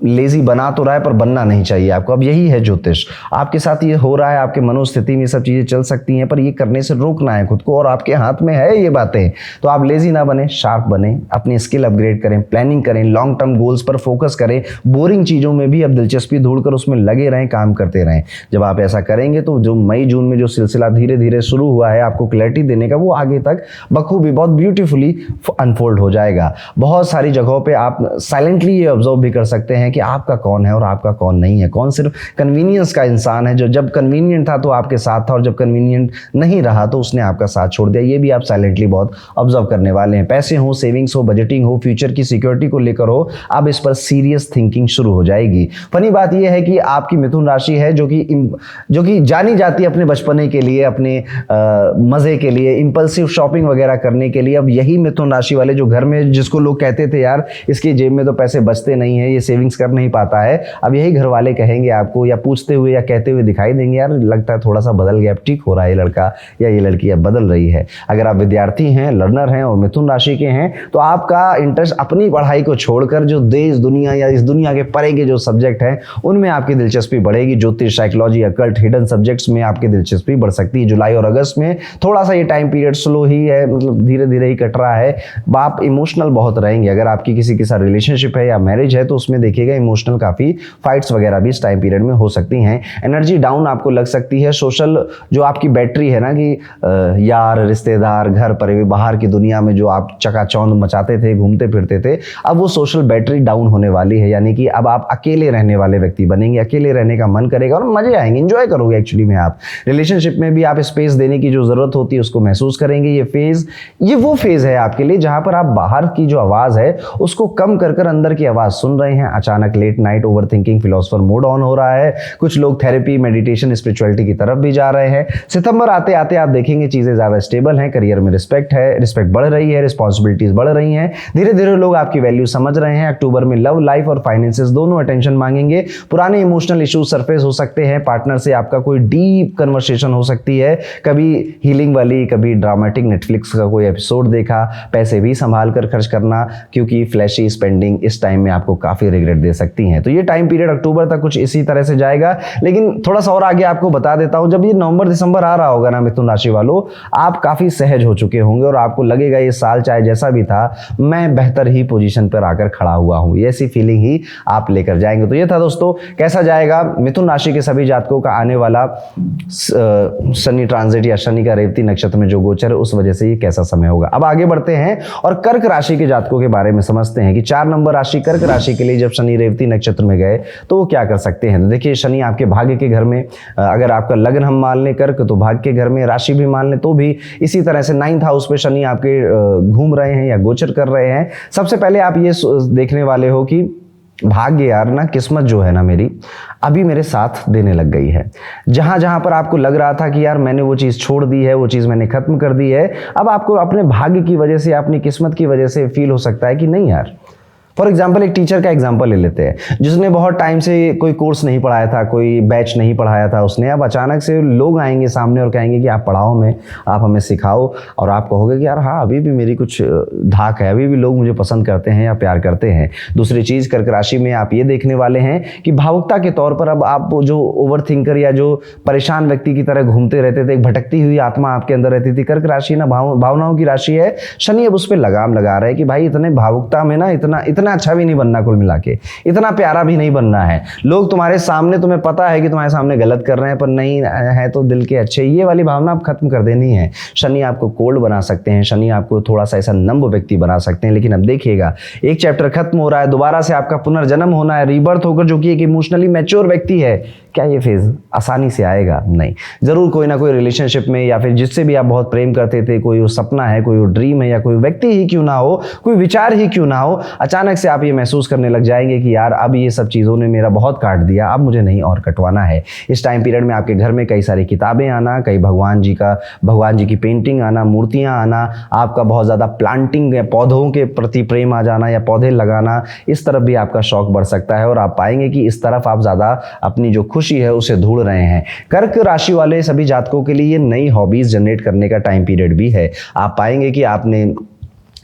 A: लेजी बना तो रहा है पर बनना नहीं चाहिए आपको। अब यही है ज्योतिष, आपके साथ ये हो रहा है, आपके मनोस्थिति में सब चीजें चल सकती हैं, पर ये करने से रोकना है खुद को और आपके हाथ में है ये बातें। तो आप लेजी ना बने, शार्प बने, अपनी स्किल अपग्रेड करें, प्लानिंग करें, लॉन्ग टर्म गोल्स पर फोकस करें, बोरिंग चीजों में भी अब दिलचस्पी ढूंढकर उसमें लगे रहें, काम करते रहें। जब आप ऐसा करेंगे तो जो मई जून में जो सिलसिला धीरे धीरे शुरू हुआ है आपको क्लैरिटी देने का, वो आगे तक बखूबी बहुत ब्यूटीफुली अनफोल्ड हो जाएगा। बहुत सारी जगहों पर आप साइलेंटली ये ऑब्जर्व भी कर सकते हैं कि आपका कौन है और आपका कौन नहीं है। कौन सिर्फ कन्वीनियंस का इंसान है जो जब कन्वीनियंट था तो आपके साथ था और जब कन्वीनियंट नहीं रहा तो उसने आपका साथ छोड़ दिया। ये भी आप साइलेंटली बहुत ऑब्जर्व करने वाले हैं। पैसे हो, सेविंग्स हो, बजटिंग हो, फ्यूचर की सिक्योरिटी को लेकर हो, अब इस पर सीरियस थिंकिंग शुरू हो जाएगी। फनी बात यह है कि आपकी मिथुन राशि है जो कि जानी जाती है अपने बचपने के लिए, अपने मजे के लिए, इंपल्सिव शॉपिंग वगैरह करने के लिए। अब यही मिथुन राशि वाले जो घर में जिसको लोग कहते थे यार इसकी जेब में तो पैसे बचते नहीं है, ये सेविंग्स कर नहीं पाता है, अब यही घर वाले कहेंगे आपको या पूछते हुए या कहते हुए दिखाई देंगे यार लगता है थोड़ा सा बदल गया, अब ठीक हो रहा है ये लड़का या ये लड़की अब बदल रही है। अगर आप विद्यार्थी हैं, लर्नर हैं और मिथुन राशि के हैं तो आपका इंटरेस्ट अपनी पढ़ाई को छोड़कर जो देश दुनिया या इस दुनिया के परे के जो सब्जेक्ट हैं उनमें आपकी दिलचस्पी बढ़ेगी। ज्योतिष, साइकोलॉजी, अकल्ट, हिडन सब्जेक्ट्स में आपकी दिलचस्पी बढ़ सकती है। जुलाई और अगस्त में थोड़ा सा ये टाइम पीरियड स्लो ही है, मतलब धीरे धीरे ही कट रहा है। आप इमोशनल बहुत रहेंगे। अगर आपकी किसी के साथ रिलेशनशिप है या मैरिज है तो उसमें देखिएगा इमोशनल काफी फाइट्स वगैरह भी इस टाइम पीरियड में हो सकती हैं। एनर्जी डाउन आपको लग सकती है। सोशल जो आपकी बैटरी है ना कि यार, रिश्तेदार, घर परिवार, बाहर की दुनिया में जो आप चकाचौंध मचाते थे, घूमते फिरते थे, अब वो सोशल बैटरी डाउन होने वाली है। यानी कि अब आप अकेले रहने वाले व्यक्ति बनेंगे, अकेले रहने का मन करेगा और मजे आएंगे, एंजॉय करोगे एक्चुअली में। आप रिलेशनशिप में भी आप स्पेस देने की जो जरूरत होती है उसको महसूस करेंगे। ये वो फेज है आपके लिए जहां पर आप बाहर की जो आवाज है उसको कम कर अंदर की आवाज सुन रहे हैं। अचानक अचानक late night overthinking philosopher mode on हो रहा है। कुछ लोग थेरेपी, मेडिटेशन, स्पिरिचुअलिटी की तरफ भी जा रहे हैं। सितंबर आते आते आप देखेंगे चीजें ज्यादा स्टेबल हैं, करियर में रिस्पेक्ट है, रिस्पेक्ट बढ़ रही है, रिस्पॉन्सिबिलिटीज बढ़ रही हैं, धीरे धीरे लोग आपकी वैल्यू समझ रहे हैं। अक्टूबर में लव लाइफ और फाइनेंसेस दोनों अटेंशन मांगेंगे। पुराने इमोशनल इश्यूज सरफेस हो सकते हैं, पार्टनर से आपका कोई डीप कन्वर्सेशन हो सकती है, कभी हीलिंग वाली, कभी ड्रामेटिक नेटफ्लिक्स का कोई एपिसोड देखा। पैसे भी संभाल कर खर्च करना, क्योंकि फ्लैशी स्पेंडिंग इस टाइम में आपको काफी रिग्रेट दे सकती हैं। तो ये टाइम पीरियड अक्टूबर तक कुछ इसी तरह से जाएगा। लेकिन थोड़ा सा और आगे आपको बता देता हूं, जब ये नवंबर दिसंबर आ रहा होगा ना मिथुन राशि वालों, आप काफी सहज हो चुके होंगे और आपको लगेगा ये साल चाहे जैसा भी था, मैं बेहतर ही पोजीशन पर आकर खड़ा हुआ हूं, ये ऐसी फीलिंग ही आप लेकर जाएंगे। तो ये था दोस्तों, कैसा जाएगा मिथुन राशि के सभी जातकों का आने वाला शनि ट्रांजिट या शनि का रेवती नक्षत्र में जो गोचर है, उस वजह से ये कैसा समय होगा। अब आगे बढ़ते हैं और कर्क राशि के जातकों के बारे में समझते हैं कि 4 नंबर राशि कर्क राशि के लिए जब शनि रेवती नक्षत्र में गए तो वो क्या कर सकते हैं। तो देखिए, शनि आपके भाग्य के घर में, अगर आपका लग्न हम मान लें कर्क तो भाग्य के घर में, राशि भी मान लें तो भी इसी तरह से 9th हाउस पे शनि आपके घूम रहे हैं या गोचर कर रहे हैं। सबसे पहले आप ये देखने वाले हो कि भाग्य यार ना, किस्मत जो है ना मेरी, अभी मेरे साथ देने लग गई है। जहां जहां पर आपको लग रहा था कि यार मैंने वो चीज छोड़ दी है, वो चीज मैंने खत्म कर दी है, अब आपको अपने भाग्य की वजह से, अपनी किस्मत की वजह से फील हो सकता है कि नहीं यार। फॉर एग्जाम्पल, एक टीचर का एग्जाम्पल ले लेते हैं, जिसने बहुत टाइम से कोई कोर्स नहीं पढ़ाया था, कोई बैच नहीं पढ़ाया था उसने। अब अचानक से लोग आएंगे सामने और कहेंगे कि आप पढ़ाओ हमें, आप हमें सिखाओ, और आप कहोगे कि यार हाँ, अभी भी मेरी कुछ धाक है, अभी भी लोग मुझे पसंद करते हैं या प्यार करते हैं। दूसरी चीज़, कर्क राशि में आप ये देखने वाले हैं कि भावुकता के तौर पर अब आप जो ओवर थिंकर या जो परेशान व्यक्ति की तरह घूमते रहते थे, एक भटकती हुई आत्मा आपके अंदर रहती थी। कर्क राशि ना भावनाओं की राशि है। शनि अब उस पर लगाम लगा रहा है कि भाई इतने भावुकता में ना इतना अच्छा भी नहीं बनना, कुल मिला के इतना प्यारा भी नहीं बनना है। लोग तुम्हारे सामने, तुम्हें पता है कि तुम्हारे सामने गलत कर रहे हैं, पर नहीं है तो दिल के अच्छे, ये वाली भावना आप खत्म कर देनी है। शनि आपको कोल्ड बना सकते हैं, शनि आपको थोड़ा सा ऐसा नम्ब व्यक्ति बना सकते हैं। लेकिन अब देखिएगा, एक चैप्टर खत्म हो रहा है, दोबारा से आपका पुनर्जन्म होना है, रीबर्थ होकर, जो कि एक इमोशनली मैच्योर व्यक्ति है। क्या ये फेज आसानी से आएगा? नहीं, जरूर कोई ना कोई रिलेशनशिप में या फिर जिससे भी आप बहुत प्रेम करते थे, कोई वो सपना है, कोई वो ड्रीम है, या कोई व्यक्ति ही क्यों ना हो, कोई विचार ही क्यों ना हो, अचानक से आप ये महसूस करने लग जाएंगे कि यार अब ये सब चीज़ों ने मेरा बहुत काट दिया, अब मुझे नहीं और कटवाना है। इस टाइम पीरियड में आपके घर में कई सारी किताबें आना, कई भगवान जी की पेंटिंग आना, मूर्तियाँ आना, आपका बहुत ज़्यादा प्लांटिंग, पौधों के प्रति प्रेम आ जाना या पौधे लगाना, इस तरफ भी आपका शौक बढ़ सकता है और आप पाएंगे कि इस तरफ आप ज़्यादा अपनी जो खुशी है उसे ढूंढ रहे हैं। कर्क राशि वाले सभी जातकों के लिए ये नई हॉबीज जनरेट करने का टाइम पीरियड भी है। आप पाएंगे कि आपने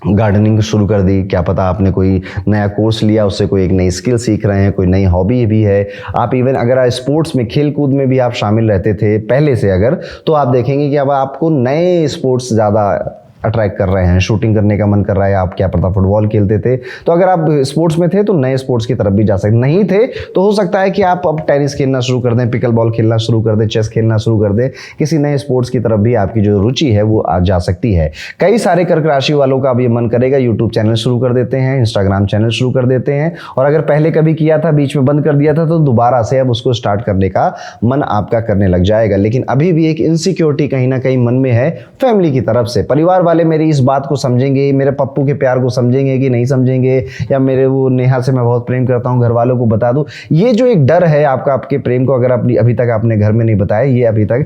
A: गार्डनिंग शुरू कर दी, क्या पता आपने कोई नया कोर्स लिया, उससे कोई एक नई स्किल सीख रहे हैं, कोई नई हॉबी भी है। आप इवन अगर स्पोर्ट्स में, खेल कूद में भी आप शामिल रहते थे पहले से अगर, तो आप देखेंगे कि अब आपको नए स्पोर्ट्स ज़्यादा अट्रैक्ट कर रहे हैं। शूटिंग करने का मन कर रहा है, आप क्या पता फुटबॉल खेलते थे, तो अगर आप स्पोर्ट्स में थे तो नए स्पोर्ट्स की तरफ भी जा सकते, नहीं थे तो हो सकता है कि आप अब टेनिस खेलना शुरू कर दें, पिकल बॉल खेलना शुरू कर दें, चेस खेलना शुरू कर दें, किसी नए स्पोर्ट्स की तरफ भी आपकी जो रुचि है वो आ जा सकती है। कई सारे कर्क राशि वालों का अब ये मन करेगा यूट्यूब चैनल शुरू कर देते हैं, इंस्टाग्राम चैनल शुरू कर देते हैं, और अगर पहले कभी किया था बीच में बंद कर दिया था तो दोबारा से अब उसको स्टार्ट करने का मन आपका करने लग जाएगा। लेकिन अभी भी एक इनसिक्योरिटी कहीं ना कहीं मन में है फैमिली की तरफ से। परिवार वाले मेरी इस बात को समझेंगे, मेरे पप्पू के प्यार को समझेंगे कि नहीं समझेंगे, या मेरे वो नेहा से मैं बहुत प्रेम करता हूँ, घर वालों को बता दूं। ये जो एक डर है आपका, आपके प्रेम को अगर अभी तक आपने घर में नहीं बताया, ये अभी तक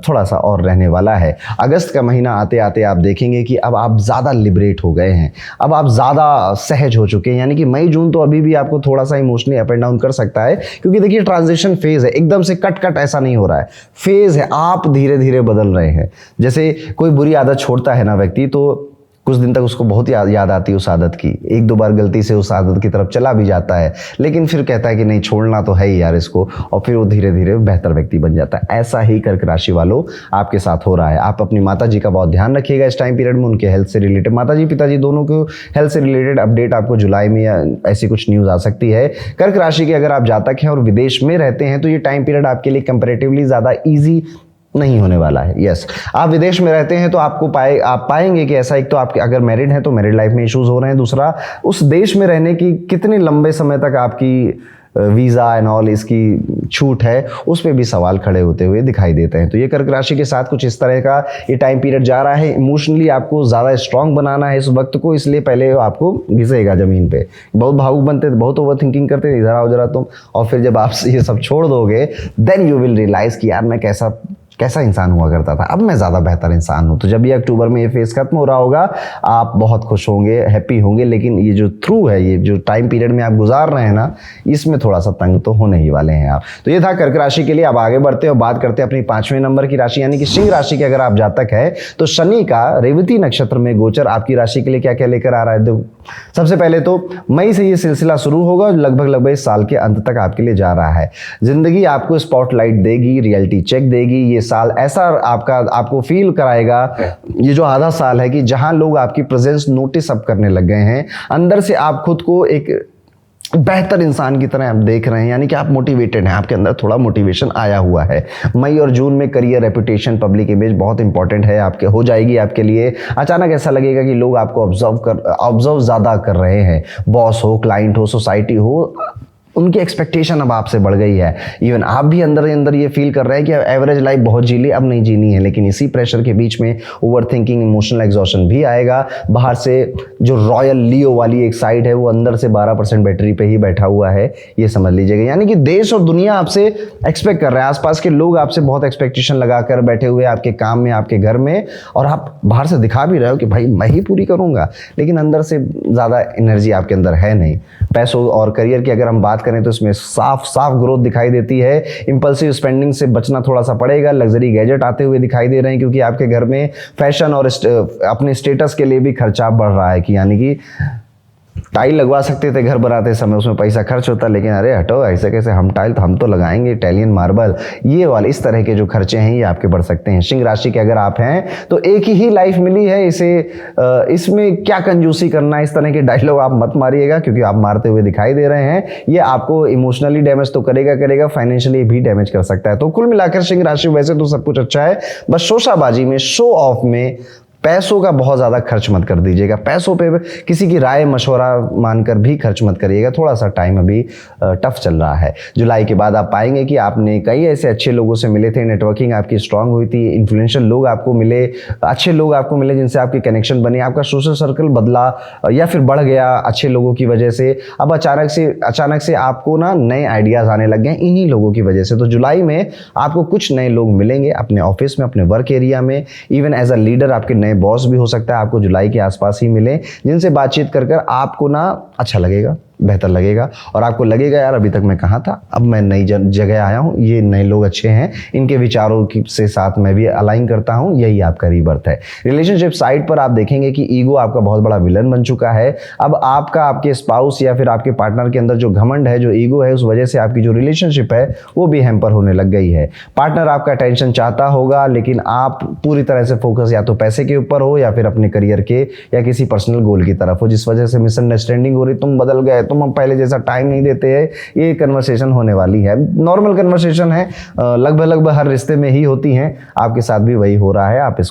A: थोड़ा सा और रहने वाला है। अगस्त का महीना आते आते आप देखेंगे कि अब आप ज़्यादा लिबरेट हो गए हैं, अब आप ज़्यादा सहज हो चुके हैं। यानी कि मई जून तो अभी भी आपको थोड़ा सा इमोशनली अप एंड डाउन कर सकता है, क्योंकि देखिए ट्रांजिशन फेज है, एकदम से कट ऐसा नहीं हो रहा है, फेज है, आप धीरे धीरे बदल रहे हैं। जैसे कोई बुरी आदत छोड़ता है ना व्यक्ति, तो कुछ दिन तक उसको बहुत याद आती है उस आदत की, एक दो बार गलती से उस आदत की तरफ चला भी जाता है, लेकिन फिर कहता है कि नहीं छोड़ना तो है ही यार इसको, और फिर वो धीरे धीरे बेहतर व्यक्ति बन जाता है। ऐसा ही कर्क राशि वालों आपके साथ हो रहा है। आप अपनी माता जी का बहुत ध्यान रखिएगा इस टाइम पीरियड में, उनके हेल्थ से रिलेटेड, माता जी पिताजी दोनों को हेल्थ से रिलेटेड अपडेट आपको जुलाई में या ऐसी कुछ न्यूज़ आ सकती है। कर्क राशि के अगर आप जातक हैं और विदेश में रहते हैं तो ये टाइम पीरियड आपके लिए कंपेरेटिवली ज़्यादा ईजी नहीं होने वाला है। यस, आप विदेश में रहते हैं तो आप पाएंगे कि ऐसा, एक तो आपके अगर मैरिड हैं तो मैरिड लाइफ में इश्यूज हो रहे हैं, दूसरा उस देश में रहने की कितने लंबे समय तक आपकी वीज़ा एंड ऑल इसकी छूट है, उस पर भी सवाल खड़े होते हुए दिखाई देते हैं। तो ये कर्क राशि के साथ कुछ इस तरह का ये टाइम पीरियड जा रहा है। इमोशनली आपको ज़्यादा स्ट्रांग बनाना है इस वक्त को, इसलिए पहले आपको घिसेगा ज़मीन पे। बहुत भावुक बनते थे, बहुत ओवर थिंकिंग करते थे, इधर आओ जरा तुम, और फिर जब आप ये सब छोड़ दोगे देन यू विल रियलाइज़ कि यार मैं कैसा इंसान हुआ करता था, अब मैं ज़्यादा बेहतर इंसान हूँ। तो जब ये अक्टूबर में ये फेज खत्म हो रहा होगा, आप बहुत खुश होंगे, हैप्पी होंगे, लेकिन ये जो थ्रू है, ये जो टाइम पीरियड में आप गुजार रहे हैं ना, इसमें थोड़ा सा तंग तो होने ही वाले हैं आप। तो ये था कर्क राशि के लिए। अब आगे बढ़ते हैं और बात करते हैं अपनी 5वें नंबर की राशि यानी कि सिंह राशि के अगर आप जातक है तो शनि का रेवती नक्षत्र में गोचर आपकी राशि के लिए क्या क्या लेकर आ रहा है। देखो, सबसे पहले तो मई से ये सिलसिला शुरू होगा, लगभग इस साल के अंत तक आपके लिए जा रहा है। जिंदगी आपको स्पॉटलाइट देगी, रियलिटी चेक देगी। ये साल ऐसा आपको फील कराएगा, ये जो आधा साल है, कि जहां लोग आपकी प्रेजेंस नोटिस अब करने लग गए हैं, अंदर से आप खुद को एक बेहतर इंसान की तरह आप देख रहे हैं, यानी कि आप मोटिवेटेड हैं, आपके अंदर थोड़ा मोटिवेशन आया हुआ है। मई और जून में करियर, रेपुटेशन, पब्लिक इमेज बहुत इंपॉर्टेंट है आपके, हो जाएगी आपके लिए। अचानक ऐसा लगेगा कि लोग आपको ऑब्जर्व ज़्यादा कर रहे हैं, बॉस हो, क्लाइंट हो, सोसाइटी हो, उनकी एक्सपेक्टेशन अब आपसे बढ़ गई है। इवन आप भी अंदर ही अंदर ये फील कर रहे हैं कि एवरेज लाइफ बहुत जी ली, अब नहीं जीनी है। लेकिन इसी प्रेशर के बीच में ओवर थिंकिंग, इमोशनल एग्जॉशन भी आएगा। बाहर से जो रॉयल लियो वाली एक साइड है, वो अंदर से 12% बैटरी पे ही बैठा हुआ है, ये समझ लीजिएगा। यानी कि देश और दुनिया आपसे एक्सपेक्ट कर रहे हैं, आसपास के लोग आपसे बहुत एक्सपेक्टेशन लगा कर बैठे हुए आपके काम में, आपके घर में, और आप बाहर से दिखा भी रहे हो कि भाई मैं ही पूरी करूँगा, लेकिन अंदर से ज़्यादा एनर्जी आपके अंदर है नहीं। पैसों और करियर की अगर हम बात करें तो इसमें साफ ग्रोथ दिखाई देती है। इंपल्सिव स्पेंडिंग से बचना थोड़ा सा पड़ेगा। लग्जरी गैजेट आते हुए दिखाई दे रहे हैं, क्योंकि आपके घर में फैशन और अपने स्टेटस के लिए भी खर्चा बढ़ रहा है। कि यानी कि टाइल लगवा सकते थे घर बनाते समय, उसमें पैसा खर्च होता, लेकिन अरे हटो, ऐसे कैसे, हम तो लगाएंगे इटालियन मार्बल, ये वाले इस तरह के जो खर्चे हैं ये आपके बढ़ सकते हैं। सिंह राशि के अगर आप हैं तो एक ही लाइफ मिली है, इसमें क्या कंजूसी करना, इस तरह के डायलॉग आप मत मारिएगा, क्योंकि आप मारते हुए दिखाई दे रहे हैं। ये आपको इमोशनली डैमेज तो करेगा, फाइनेंशियली भी डैमेज कर सकता है। तो कुल मिलाकर सिंह राशि वैसे तो सब कुछ अच्छा है, बस शोशाबाजी में, शो ऑफ में पैसों का बहुत ज़्यादा खर्च मत कर दीजिएगा। पैसों पे किसी की राय मशवरा मानकर भी खर्च मत करिएगा। थोड़ा सा टाइम अभी टफ चल रहा है। जुलाई के बाद आप पाएंगे कि आपने कई ऐसे अच्छे लोगों से मिले थे, नेटवर्किंग आपकी स्ट्रांग हुई थी, इन्फ्लुएंशियल लोग आपको मिले, अच्छे लोग आपको मिले जिनसे आपके कनेक्शन बने, आपका सोशल सर्कल बदला या फिर बढ़ गया अच्छे लोगों की वजह से। अब अचानक से आपको ना नए आइडियाज़ आने लग गए इन्हीं लोगों की वजह से। तो जुलाई में आपको कुछ नए लोग मिलेंगे अपने ऑफिस में, अपने वर्क एरिया में, इवन एज अ लीडर आपके नए बॉस भी हो सकता है आपको जुलाई के आसपास ही मिले, जिनसे बातचीत कर आपको ना अच्छा लगेगा, बेहतर लगेगा, और आपको लगेगा यार अभी तक मैं कहाँ था, अब मैं नई जगह आया हूँ, ये नए लोग अच्छे हैं, इनके विचारों से साथ मैं भी अलाइन करता हूँ, यही आपका रीबर्थ है। रिलेशनशिप साइड पर आप देखेंगे कि ईगो आपका बहुत बड़ा विलन बन चुका है। अब आपके स्पाउस या फिर आपके पार्टनर के अंदर जो घमंड है, जो ईगो है, उस वजह से आपकी जो रिलेशनशिप है वो भी हैम्पर होने लग गई है। पार्टनर आपका अटेंशन चाहता होगा, लेकिन आप पूरी तरह से फोकस या तो पैसे के ऊपर हो या फिर अपने करियर के या किसी पर्सनल गोल की तरफ हो, जिस वजह से मिसअंडरस्टैंडिंग हो रही, तुम बदल गए, तुम हम पहले जैसा टाइम नहीं देते हैं, ये कन्वर्सेशन होने वाली है। नॉर्मल कन्वर्सेशन है, लगभग हर रिश्ते में ही होती हैं, आपके साथ भी वही हो रहा है। आप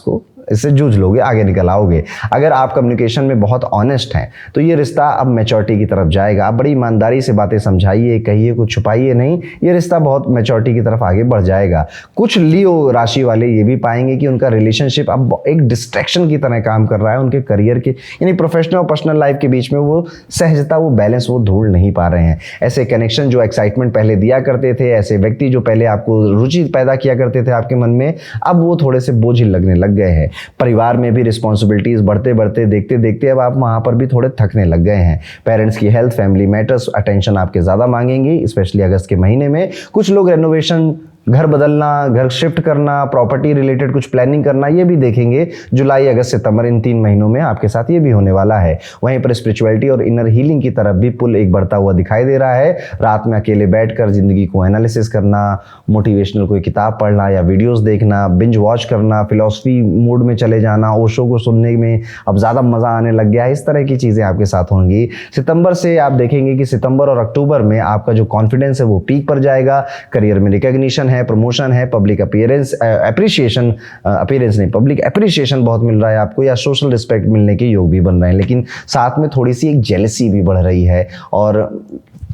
A: इससे जूझ लोगे, आगे निकल आओगे। अगर आप कम्युनिकेशन में बहुत ऑनेस्ट हैं तो ये रिश्ता अब मैच्योरिटी की तरफ जाएगा। आप बड़ी ईमानदारी से बातें समझाइए, कहिए, कुछ छुपाइए नहीं, ये रिश्ता बहुत मैच्योरिटी की तरफ आगे बढ़ जाएगा। कुछ लियो राशि वाले ये भी पाएंगे कि उनका रिलेशनशिप अब एक डिस्ट्रैक्शन की तरह काम कर रहा है उनके करियर के, यानी प्रोफेशनल और पर्सनल लाइफ के बीच में वो सहजता, वो बैलेंस वो ढूंढ नहीं पा रहे हैं। ऐसे कनेक्शन जो एक्साइटमेंट पहले दिया करते थे, ऐसे व्यक्ति जो पहले आपको रुचि पैदा किया करते थे आपके मन में, अब वो थोड़े से बोझिल लगने लग गए हैं। परिवार में भी रिस्पॉन्सिबिलिटीज बढ़ते देखते देखते अब आप वहां पर भी थोड़े थकने लग गए हैं। पेरेंट्स की हेल्थ, फैमिली मैटर्स अटेंशन आपके ज़्यादा मांगेंगी, स्पेशली अगस्त के महीने में। कुछ लोग रेनोवेशन, घर बदलना, घर शिफ्ट करना, प्रॉपर्टी रिलेटेड कुछ प्लानिंग करना, ये भी देखेंगे जुलाई, अगस्त, सितंबर, इन 3 महीनों में आपके साथ ये भी होने वाला है। वहीं पर स्पिरिचुअलिटी और इनर हीलिंग की तरफ भी पुल एक बढ़ता हुआ दिखाई दे रहा है। रात में अकेले बैठकर जिंदगी को एनालिसिस करना, मोटिवेशनल कोई किताब पढ़ना या वीडियोस देखना, बिंज वॉच करना, फिलॉसफी मूड में चले जाना, ओशो को सुनने में अब ज़्यादा मज़ा आने लग गया है, इस तरह की चीज़ें आपके साथ होंगी। सितंबर से आप देखेंगे कि सितंबर और अक्टूबर में आपका जो कॉन्फिडेंस है वो पीक पर जाएगा। करियर में रिकॉग्निशन है, प्रमोशन है, पब्लिक अपीयरेंस नहीं, पब्लिक एप्रिसिएशन बहुत मिल रहा है आपको, या सोशल रिस्पेक्ट मिलने के योग भी बन रहे हैं। लेकिन साथ में थोड़ी सी एक जेलसी भी बढ़ रही है, और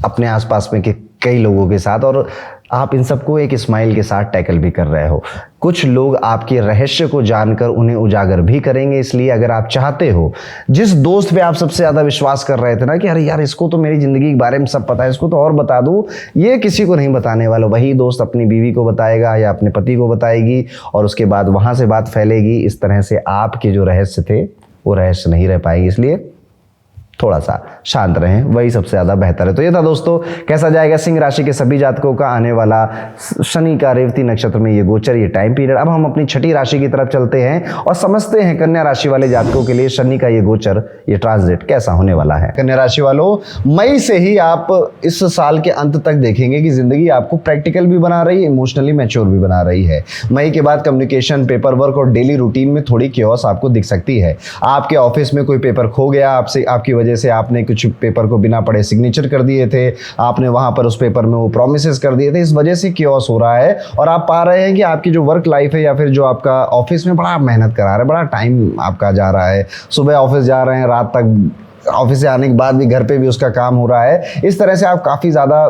A: अपने आसपास में के कई लोगों के साथ, और आप इन सबको एक स्माइल के साथ टैकल भी कर रहे हो। कुछ लोग आपके रहस्य को जानकर उन्हें उजागर भी करेंगे। इसलिए अगर आप चाहते हो, जिस दोस्त पे आप सबसे ज़्यादा विश्वास कर रहे थे ना कि अरे यार इसको तो मेरी ज़िंदगी के बारे में सब पता है, इसको तो और बता दूँ, ये किसी को नहीं बताने वाला, वही दोस्त अपनी बीवी को बताएगा या अपने पति को बताएगी और उसके बाद वहाँ से बात फैलेगी। इस तरह से आपके जो रहस्य थे वो रहस्य नहीं रह पाएंगे। इसलिए थोड़ा सा शांत रहें, वही सबसे ज़्यादा बेहतर है। तो ये था दोस्तों, कैसा जाएगा सिंह राशि के सभी जातकों का आने वाला शनि का रेवती नक्षत्र में ये गोचर, ये टाइम पीरियड। अब हम अपनी छठी राशि की तरफ चलते हैं और समझते हैं कन्या राशि वाले जातकों के लिए शनि का ये गोचर, ये ट्रांजिट कैसा होने वाला है। कन्या राशि वालों, मई से ही आप इस साल के अंत तक देखेंगे कि जिंदगी आपको प्रैक्टिकल भी बना रही है, इमोशनली मैच्योर भी बना रही है। मई के बाद कम्युनिकेशन, पेपर वर्क और डेली रूटीन में थोड़ी क्योस आपको दिख सकती है। आपके ऑफिस में कोई पेपर खो गया, आपकी वजह से आपने कुछ पेपर को बिना पढ़े सिग्नेचर कर दिए थे, आपने वहां पर उस पेपर में वो प्रॉमिसेस कर दिए थे, इस वजह से क्योस हो रहा है। और आप पा रहे हैं कि आपकी जो वर्क लाइफ है या फिर जो आपका ऑफिस में बड़ा मेहनत करा रहा है, बड़ा टाइम आपका जा रहा है, सुबह ऑफिस जा रहे हैं, रात तक ऑफिस से आने के बाद भी घर पे भी उसका काम हो रहा है। इस तरह से आप काफ़ी ज़्यादा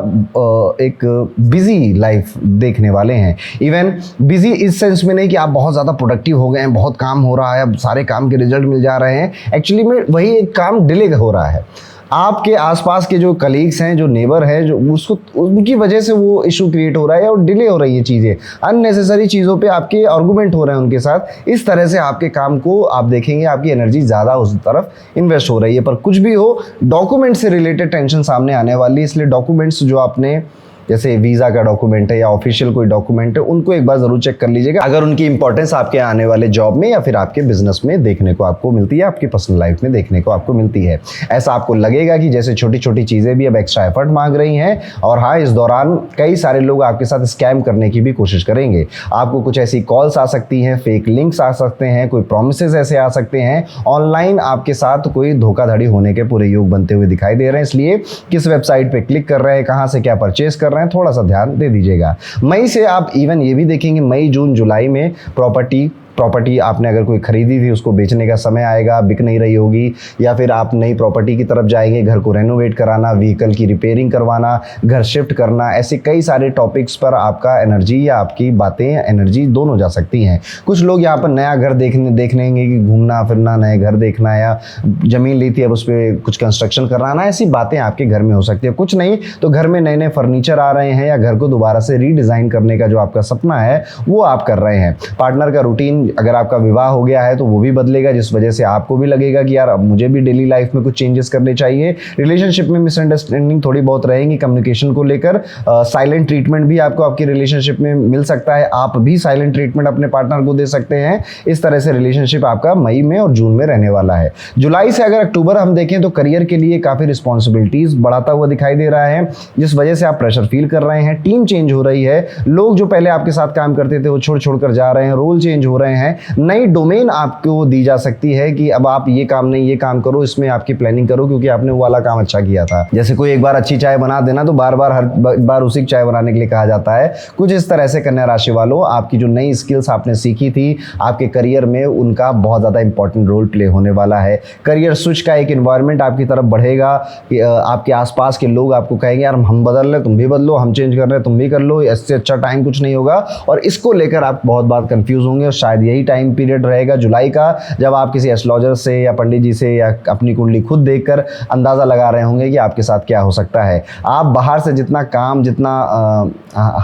A: एक बिजी लाइफ देखने वाले हैं। इवन बिजी इस सेंस में नहीं कि आप बहुत ज़्यादा प्रोडक्टिव हो गए हैं, बहुत काम हो रहा है, अब सारे काम के रिजल्ट मिल जा रहे हैं। एक्चुअली में वही एक काम डिले हो रहा है। आपके आसपास के जो कलीग्स हैं, जो नेबर हैं, जो उसको उनकी वजह से वो इशू क्रिएट हो रहा है और डिले हो रही है चीज़ें, अननेसेसरी चीज़ों पे आपके आर्गूमेंट हो रहे हैं उनके साथ। इस तरह से आपके काम को आप देखेंगे, आपकी एनर्जी ज़्यादा उस तरफ इन्वेस्ट हो रही है। पर कुछ भी हो, डॉक्यूमेंट से रिलेटेड टेंशन सामने आने वाली है। इसलिए डॉक्यूमेंट्स जो आपने, जैसे वीज़ा का डॉक्यूमेंट है या ऑफिशियल कोई डॉक्यूमेंट है, उनको एक बार ज़रूर चेक कर लीजिएगा। अगर उनकी इंपॉर्टेंस आपके आने वाले जॉब में या फिर आपके बिजनेस में देखने को आपको मिलती है, आपकी पर्सनल लाइफ में देखने को आपको मिलती है, ऐसा आपको लगेगा कि जैसे छोटी छोटी चीज़ें भी अब एक्स्ट्रा एफर्ट मांग रही हैं। और हाँ, इस दौरान कई सारे लोग आपके साथ स्कैम करने की भी कोशिश करेंगे। आपको कुछ ऐसी कॉल्स आ सकती हैं, फेक लिंक्स आ सकते हैं, कोई प्रोमिसेस ऐसे आ सकते हैं, ऑनलाइन आपके साथ कोई धोखाधड़ी होने के पूरे योग बनते हुए दिखाई दे रहे हैं। इसलिए किस वेबसाइट पे क्लिक कर रहे हैं, कहाँ से क्या परचेस कर रहे हैं, थोड़ा सा ध्यान दे दीजिएगा। मई से आप इवन ये भी देखेंगे, मई जून जुलाई में प्रॉपर्टी आपने अगर कोई खरीदी थी, उसको बेचने का समय आएगा, बिक नहीं रही होगी, या फिर आप नई प्रॉपर्टी की तरफ जाएंगे, घर को रेनोवेट कराना, व्हीकल की रिपेयरिंग करवाना, घर शिफ्ट करना, ऐसे कई सारे टॉपिक्स पर आपका एनर्जी या आपकी बातें एनर्जी दोनों जा सकती हैं। कुछ लोग यहाँ पर नया घर देख लेंगे कि घूमना फिरना, नए घर देखना, या ज़मीन ली थी अब उस पर कुछ कंस्ट्रक्शन कराना, ऐसी बातें आपके घर में हो सकती है। कुछ नहीं तो घर में नए नए फर्नीचर आ रहे हैं, या घर को दोबारा से रीडिज़ाइन करने का जो आपका सपना है वो आप कर रहे हैं। पार्टनर का रूटीन, अगर आपका विवाह हो गया है तो वो भी बदलेगा, जिस वजह से आपको भी लगेगा कि यार अब मुझे भी डेली लाइफ में कुछ चेंजेस करने चाहिए। रिलेशनशिप में मिसअंडरस्टैंडिंग थोड़ी बहुत रहेंगी कम्युनिकेशन को लेकर। साइलेंट ट्रीटमेंट भी आपको आपकी रिलेशनशिप में मिल सकता है, आप भी साइलेंट ट्रीटमेंट अपने पार्टनर को दे सकते हैं। इस तरह से रिलेशनशिप आपका मई में और जून में रहने वाला है। जुलाई से अगर अक्टूबर हम देखें तो करियर के लिए काफ़ी रिस्पॉन्सिबिलिटीज़ बढ़ाता हुआ दिखाई दे रहा है, जिस वजह से आप प्रेशर फील कर रहे हैं। टीम चेंज हो रही है, लोग जो पहले आपके साथ काम करते थे वो छोड़ कर जा रहे हैं, रोल चेंज हो रहे हैं, नई डोमेन आपको दी जा सकती है कि अब आप ये काम नहीं, ये काम करो, इसमें आपकी प्लानिंग करो क्योंकि आपने वो वाला काम अच्छा किया था। जैसे कोई एक बार अच्छी चाय बना देना तो बार बार हर बार उसी चाय बनाने के लिए कहा जाता है। कुछ इस तरह से कन्या राशि वालों, आपकी जो नई स्किल्स आपने सीखी थी आपके करियर में, उनका बहुत ज़्यादा इंपॉर्टेंट रोल प्ले होने वाला है। करियर स्विच का एक इन्वायरमेंट आपकी तरफ बढ़ेगा। आपके आसपास के लोग आपको कहेंगे यार हम बदल रहे, तुम भी बदलो, हम चेंज कर रहे हैं, तुम भी कर लो, इससे अच्छा टाइम कुछ नहीं होगा। और इसको लेकर आप बहुत बार कंफ्यूज होंगे और शायद यही टाइम पीरियड रहेगा जुलाई का, जब आप किसी एस्ट्रोलॉजर से या पंडित जी से या अपनी कुंडली खुद देखकर अंदाज़ा लगा रहे होंगे कि आपके साथ क्या हो सकता है। आप बाहर से जितना काम, जितना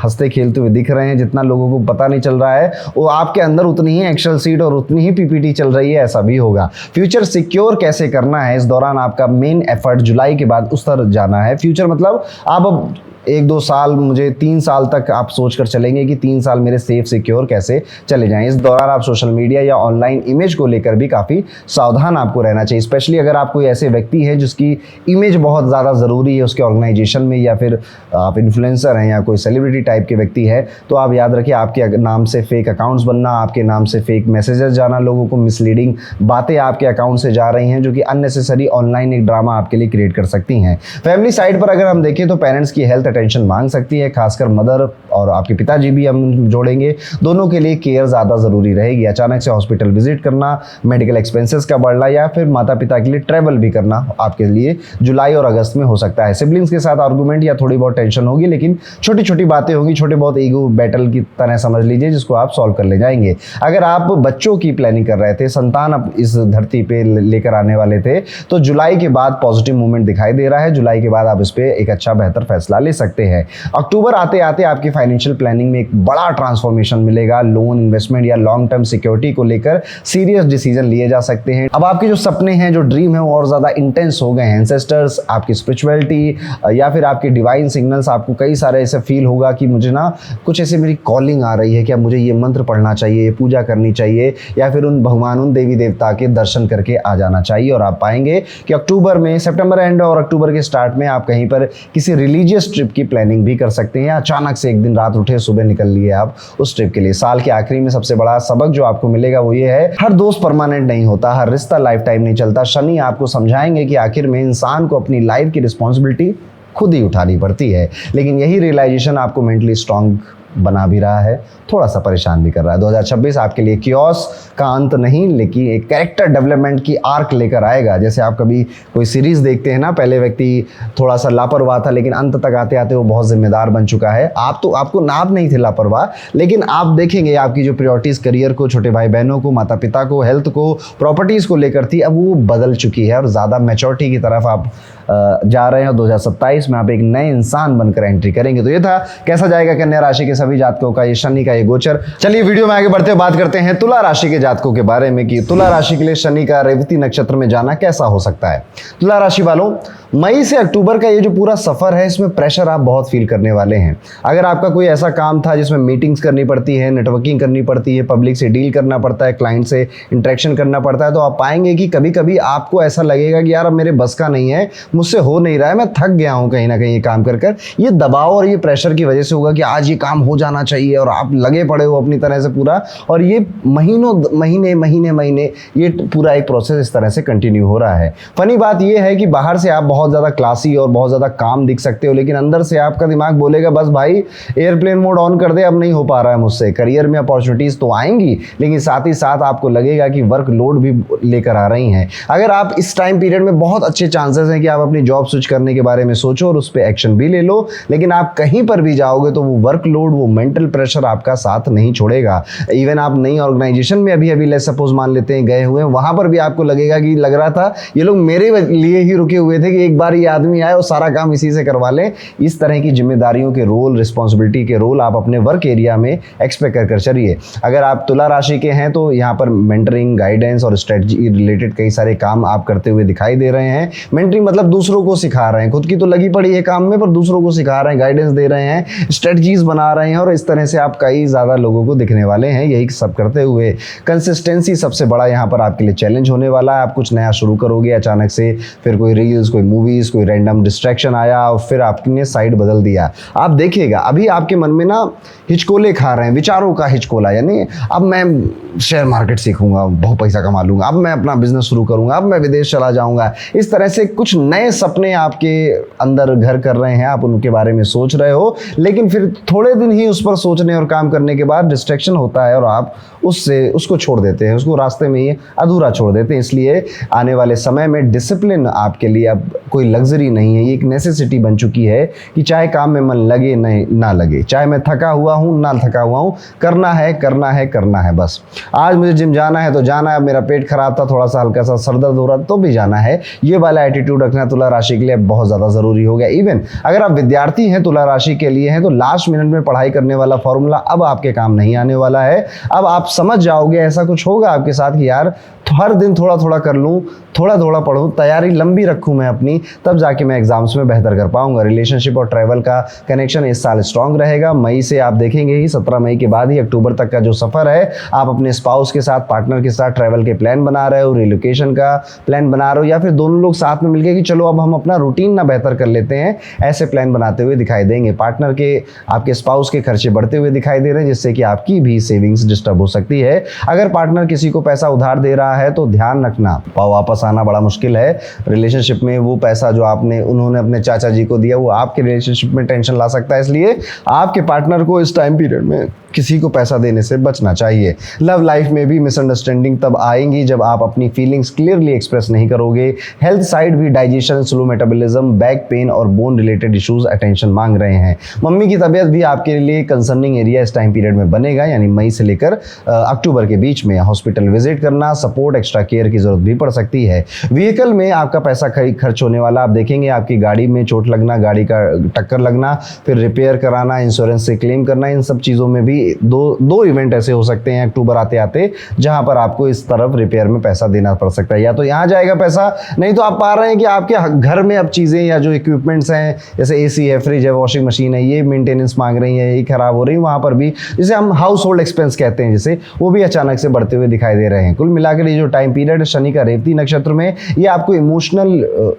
A: हंसते खेलते हुए दिख रहे हैं, जितना लोगों को पता नहीं चल रहा है, वो आपके अंदर उतनी ही एक्सेल सीट और उतनी ही पीपीटी चल रही है, ऐसा भी होगा। फ्यूचर सिक्योर कैसे करना है, इस दौरान आपका मेन एफर्ट जुलाई के बाद उस तरफ जाना है। फ्यूचर मतलब आप अब 1-2 साल, मुझे 3 साल तक आप सोच कर चलेंगे कि 3 साल मेरे सेफ सिक्योर कैसे चले जाएं। इस दौरान आप सोशल मीडिया या ऑनलाइन इमेज को लेकर भी काफ़ी सावधान आपको रहना चाहिए। स्पेशली अगर आप कोई ऐसे व्यक्ति हैं जिसकी इमेज बहुत ज़्यादा ज़रूरी है उसके ऑर्गेनाइजेशन में, या फिर आप इन्फ्लुएंसर हैं या कोई सेलिब्रिटी टाइप के व्यक्ति है, तो आप याद रखिए आपके नाम से फेक अकाउंट्स बनना, आपके नाम से फेक मैसेजेस जाना, लोगों को मिसलीडिंग बातें आपके अकाउंट से जा रही हैं जो कि अननेसेसरी ऑनलाइन एक ड्रामा आपके लिए क्रिएट कर सकती हैं। फैमिली साइड पर अगर हम देखें तो पेरेंट्स की हेल्थ टेंशन मांग सकती है, खासकर मदर और आपके पिताजी भी हम जोड़ेंगे, दोनों के लिए केयर ज़्यादा ज़रूरी रहेगी। अचानक से हॉस्पिटल विजिट करना, मेडिकल एक्सपेंसेस का बढ़ना या फिर माता पिता के लिए ट्रैवल भी करना आपके लिए जुलाई और अगस्त में हो सकता है। सिबलिंग्स के साथ आर्गुमेंट या थोड़ी बहुत टेंशन होगी, लेकिन छोटी छोटी बातें होंगी, छोटे बहुत ईगो बैटल की तरह समझ लीजिए, जिसको आप सॉल्व कर ले जाएंगे। अगर आप बच्चों की प्लानिंग कर रहे थे, संतान आप इस धरती पे लेकर आने वाले थे, तो जुलाई के बाद पॉजिटिव मूवमेंट दिखाई दे रहा है। जुलाई के बाद आप इस पे एक अच्छा बेहतर फैसला ले सकते हैं। अक्टूबर आते आते आपकी फाइनेंशियल प्लानिंग में एक बड़ा ट्रांसफॉर्मेशन मिलेगा। लोन, इन्वेस्टमेंट या लॉन्ग टर्म सिक्योरिटी को लेकर सीरियस डिसीजन लिए जा सकते हैं। अब आपके जो सपने हैं, जो ड्रीम है, वो और ज़्यादा इंटेंस हो गए हैं। एंसेस्टर्स, आपकी स्पिरिचुअलिटी या फिर आपके डिवाइन सिग्नल्स, आपको कई सारे ऐसे फील होगा कि मुझे ना कुछ ऐसे मेरी कॉलिंग आ रही है, क्या मुझे ये मंत्र पढ़ना चाहिए, पूजा करनी चाहिए या फिर उन भगवान, उन देवी देवता के दर्शन करके आ जाना चाहिए। और आप पाएंगे कि अक्टूबर में, सितंबर एंड और अक्टूबर के स्टार्ट में आप कहीं पर किसी रिलीजियस ट्रिप की प्लानिंग भी कर सकते हैं। अचानक से एक दिन रात उठे, सुबह निकल लिए आप उस ट्रिप के लिए। साल के आखिरी में सबसे बड़ा सबक जो आपको मिलेगा वो ये है, हर दोस्त परमानेंट नहीं होता, हर रिश्ता लाइफ टाइम नहीं चलता। शनि आपको समझाएंगे कि आखिर में इंसान को अपनी लाइफ की रिस्पॉन्सिबिलिटी खुद ही उठानी पड़ती है। लेकिन यही रियलाइजेशन आपको मेंटली स्ट्रांग बना भी रहा है, थोड़ा सा परेशान भी कर रहा है। 2026 आपके लिए कियोस का अंत नहीं, लेकिन एक कैरेक्टर डेवलपमेंट की आर्क लेकर आएगा। जैसे आप कभी कोई सीरीज देखते हैं ना, पहले व्यक्ति थोड़ा सा लापरवाह था, लेकिन अंत तक आते आते वो बहुत जिम्मेदार बन चुका है। आप नहीं थे लापरवाह, लेकिन आप देखेंगे आपकी जो प्रायोरिटीज करियर को, छोटे भाई बहनों को, माता पिता को, हेल्थ को, प्रॉपर्टीज़ को लेकर थी, अब वो बदल चुकी है और ज़्यादा मैच्योरिटी की तरफ आप जा रहे हैं। 2027 में आप एक नए इंसान बनकर एंट्री करेंगे। तो ये था कैसा जाएगा कन्या राशि के सभी जातकों का ये शनि का ये गोचर। चलिए वीडियो में आगे बढ़ते हुए बात करते हैं तुला राशि के जातकों के बारे में कि तुला राशि के लिए शनि का रेवती नक्षत्र में जाना कैसा हो सकता है। तुला राशि वालों, मई से अक्टूबर का ये जो पूरा सफर है, इसमें प्रेशर आप बहुत फील करने वाले हैं। अगर आपका कोई ऐसा काम था जिसमें मीटिंग्स करनी पड़ती है, नेटवर्किंग करनी पड़ती है, पब्लिक से डील करना पड़ता है, क्लाइंट से इंटरेक्शन करना पड़ता है, तो आप पाएंगे कि कभी कभी आपको ऐसा लगेगा कि यार अब मेरे बस का नहीं है, मुझसे हो नहीं रहा है, मैं थक गया हूं कहीं ना कहीं ये काम कर कर। ये दबाव और ये प्रेशर की वजह से होगा कि आज ये काम हो जाना चाहिए और आप लगे पड़े हो अपनी तरह से पूरा, और ये महीने ये पूरा एक प्रोसेस इस तरह से कंटिन्यू हो रहा है। फनी बात ये है कि बाहर से आप बहुत ज़्यादा क्लासी और बहुत ज़्यादा काम दिख सकते हो, लेकिन अंदर से आपका दिमाग बोलेगा बस भाई एयरप्लेन मोड ऑन कर दे, अब नहीं हो पा रहा है मुझसे। करियर में अपॉर्चुनिटीज़ तो आएंगी, लेकिन साथ ही साथ आपको लगेगा कि वर्क लोड भी लेकर आ रही हैं। अगर आप इस टाइम पीरियड में, बहुत अच्छे चांसेस हैं कि आप अपनी जॉब स्विच करने के बारे में सोचो और उस पर एक्शन भी ले लो, लेकिन आप कहीं पर भी जाओगे तो वो वर्कलोड, वो मेंटल प्रेशर आपका साथ नहीं छोड़ेगा। इवन आप नई ऑर्गेनाइजेशन में अभी लेट्स सपोज मान लेते हैं गए हुए हैं, वहां पर भी आपको लगेगा कि लग रहा था ये लोग मेरे लिए ही रुके हुए थे कि एक बार ये आदमी आए और सारा काम इसी से करवा लें। इस तरह की जिम्मेदारियों के रोल, रिस्पॉन्सिबिलिटी के रोल आप अपने वर्क एरिया में एक्सपेक्ट कर चलिए। अगर आप तुला राशि के हैं तो यहाँ पर मेंटरिंग, गाइडेंस और स्ट्रेटजी रिलेटेड कई सारे काम आप करते हुए दिखाई दे रहे हैं। मेंटरिंग मतलब दूसरों को सिखा रहे हैं, खुद की तो लगी पड़ी है काम में, पर दूसरों को सिखा रहे हैं, गाइडेंस दे रहे हैं, स्ट्रेटजीज बना रहे हैं, और इस तरह से आप कई ज़्यादा लोगों को दिखने वाले हैं यही सब करते हुए। कंसिस्टेंसी सबसे बड़ा यहाँ पर आपके लिए चैलेंज होने वाला है। आप कुछ नया शुरू करोगे, अचानक से फिर कोई रील्स, कोई मूवीज़, कोई रैंडम डिस्ट्रैक्शन आया और फिर आपने साइड बदल दिया। आप देखिएगा अभी आपके मन में ना हिचकोले खा रहे हैं, विचारों का हिचकोला, यानी अब मैं शेयर मार्केट सीखूंगा, बहुत पैसा कमा लूंगा, अब मैं अपना बिजनेस शुरू करूंगा, अब मैं विदेश चला जाऊंगा। इस तरह से कुछ नए सपने आपके अंदर घर कर रहे हैं, आप उनके बारे में सोच रहे हो, लेकिन फिर थोड़े दिन ही उस पर सोचने और काम करने के बाद डिस्ट्रैक्शन होता है और आप उसको छोड़ देते हैं, उसको रास्ते में ही अधूरा छोड़ देते हैं। इसलिए आने वाले समय में डिसिप्लिन आपके लिए अब कोई लग्जरी नहीं है, ये एक नेसेसिटी बन चुकी है कि चाहे काम में मन लगे ना लगे, चाहे मैं थका हुआ हूँ ना थका हुआ हूँ, करना है बस। आज मुझे जिम जाना है तो जाना है, मेरा पेट खराब था, थोड़ा सा हल्का सा सर दर्द हो रहा तो भी जाना है। ये वाला एटीट्यूड रखना तुला राशि के लिए बहुत ज़्यादा ज़रूरी हो गया। इवन अगर आप विद्यार्थी हैं, तुला राशि के लिए हैं, तो लास्ट मिनट में पढ़ाई करने वाला फॉर्मूला अब आपके काम नहीं आने वाला है। अब आप समझ जाओगे, ऐसा कुछ होगा आपके साथ कि यार हर दिन थोड़ा थोड़ा कर लूँ, थोड़ा थोड़ा पढूं, तैयारी लंबी रखूं मैं अपनी, तब जाके मैं एग्जाम्स में बेहतर कर पाऊंगा। रिलेशनशिप और ट्रैवल का कनेक्शन इस साल स्ट्रांग रहेगा। मई से आप देखेंगे ही, 17 मई के बाद ही अक्टूबर तक का जो सफ़र है, आप अपने स्पाउस के साथ, पार्टनर के साथ ट्रैवल के प्लान बना रहे हो, रिलोकेशन का प्लान बना रहे हो, या फिर दोनों लोग साथ में मिलकर कि चलो अब हम अपना रूटीन ना बेहतर कर लेते हैं, ऐसे प्लान बनाते हुए दिखाई देंगे। पार्टनर के, आपके स्पाउस के खर्चे बढ़ते हुए दिखाई दे रहे हैं, जिससे कि आपकी भी सेविंग्स डिस्टर्ब हो सकती है। अगर पार्टनर किसी को पैसा उधार दे रहा है तो ध्यान रखना, वापस आना बड़ा मुश्किल है। रिलेशनशिप में वो पैसा जो उन्होंने अपने चाचा जी को दिया, वो आपके रिलेशनशिप में टेंशन ला सकता है। इसलिए आपके पार्टनर को इस टाइम पीरियड में किसी को पैसा देने से बचना चाहिए। लव लाइफ में भी मिसअंडरस्टैंडिंग तब आएंगी जब आप अपनी फीलिंग्स क्लियरली एक्सप्रेस नहीं करोगे। हेल्थ साइड भी digestion, slow metabolism, back pain और बोन रिलेटेड इश्यूज अटेंशन मांग रहे हैं। मम्मी की तबीयत भी आपके लिए कंसर्निंग एरिया इस टाइम पीरियड में बनेगा, यानी मई से लेकर अक्टूबर के बीच में। हॉस्पिटल विजिट करना, सपोर्ट, एक्स्ट्रा केयर की जरूरत भी पड़ सकती है। व्हीकल में आपका पैसा खर्च होने वाला, आप देखेंगे आपकी गाड़ी में चोट लगना, गाड़ी का टक्कर लगना, फिर रिपेयर कराना, इंश्योरेंस से क्लेम करना, इन सब चीज़ों में भी दो इवेंट ऐसे हो सकते हैं अक्टूबर आते आते जहां पर आपको इस तरफ रिपेयर में पैसा देना पड़ सकता है। या तो यहाँ जाएगा पैसा, नहीं तो आप पा रहे हैं कि आपके घर में अब चीज़ें या जो इक्विपमेंट्स हैं जैसे एसी है, फ्रिज है, वॉशिंग मशीन है, ये मेंटेनेंस मांग रही है, ये खराब हो रही है, वहाँ पर भी जिसे हम हाउस होल्ड एक्सपेंस कहते हैं जिसे, वो भी अचानक से बढ़ते हुए दिखाई दे रहे हैं। कुल मिलाकर ये जो टाइम पीरियड शनि का रेवती नक्षत्र में, ये आपको इमोशनल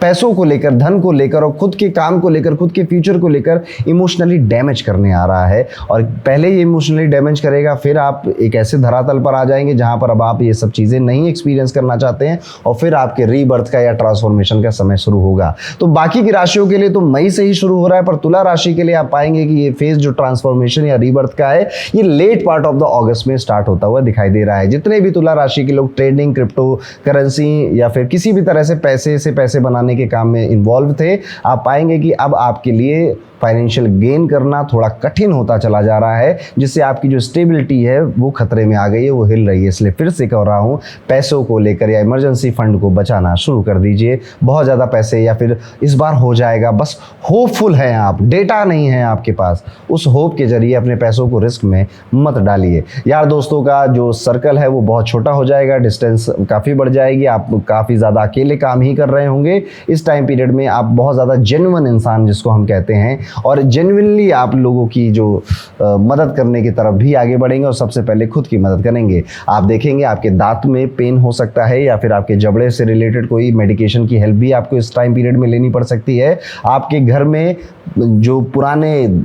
A: पैसों को लेकर, धन को लेकर और खुद के काम को लेकर, खुद के फ्यूचर को लेकर इमोशनली डैमेज करने आ रहा है। और पहले ये इमोशनली डैमेज करेगा, फिर आप एक ऐसे धरातल पर आ जाएंगे जहां पर अब आप ये सब चीज़ें नहीं एक्सपीरियंस करना चाहते हैं और फिर आपके रीबर्थ का या ट्रांसफॉर्मेशन का समय शुरू होगा। तो बाकी की राशियों के लिए तो मई से ही शुरू हो रहा है, पर तुला राशि के लिए आप पाएंगे कि ये फेज जो ट्रांसफॉर्मेशन या रीबर्थ का है, ये लेट पार्ट ऑफ द अगस्त में स्टार्ट होता हुआ दिखाई दे रहा है। जितने भी तुला राशि के लोग ट्रेडिंग, क्रिप्टो करेंसी या फिर किसी भी तरह से पैसे बनाने के काम में इन्वॉल्व थे, आप पाएंगे कि अब आपके लिए फाइनेंशियल गेन करना थोड़ा कठिन होता चला जा रहा है, जिससे आपकी जो स्टेबिलिटी है वो खतरे में आ गई है, वो हिल रही है। इसलिए फिर से कह रहा हूँ, पैसों को लेकर या इमरजेंसी फंड को बचाना शुरू कर दीजिए। बहुत ज़्यादा पैसे या फिर इस बार हो जाएगा, बस होपफुल हैं आप, डेटा नहीं है आपके पास, उस होप के जरिए अपने पैसों को रिस्क में मत डालिए। यार दोस्तों का जो सर्कल है वो बहुत छोटा हो जाएगा, डिस्टेंस काफ़ी बढ़ जाएगी, आप काफ़ी ज़्यादा अकेले काम ही कर रहे होंगे। इस टाइम पीरियड में आप बहुत ज़्यादा जेन्युइन इंसान जिसको हम कहते हैं, और जेन्युइनली आप लोगों की जो मदद करने की तरफ भी आगे बढ़ेंगे और सबसे पहले खुद की मदद करेंगे। आप देखेंगे आपके दांत में पेन हो सकता है या फिर आपके जबड़े से रिलेटेड कोई मेडिकेशन की हेल्प भी आपको इस टाइम पीरियड में लेनी पड़ सकती है। आपके घर में जो पुराने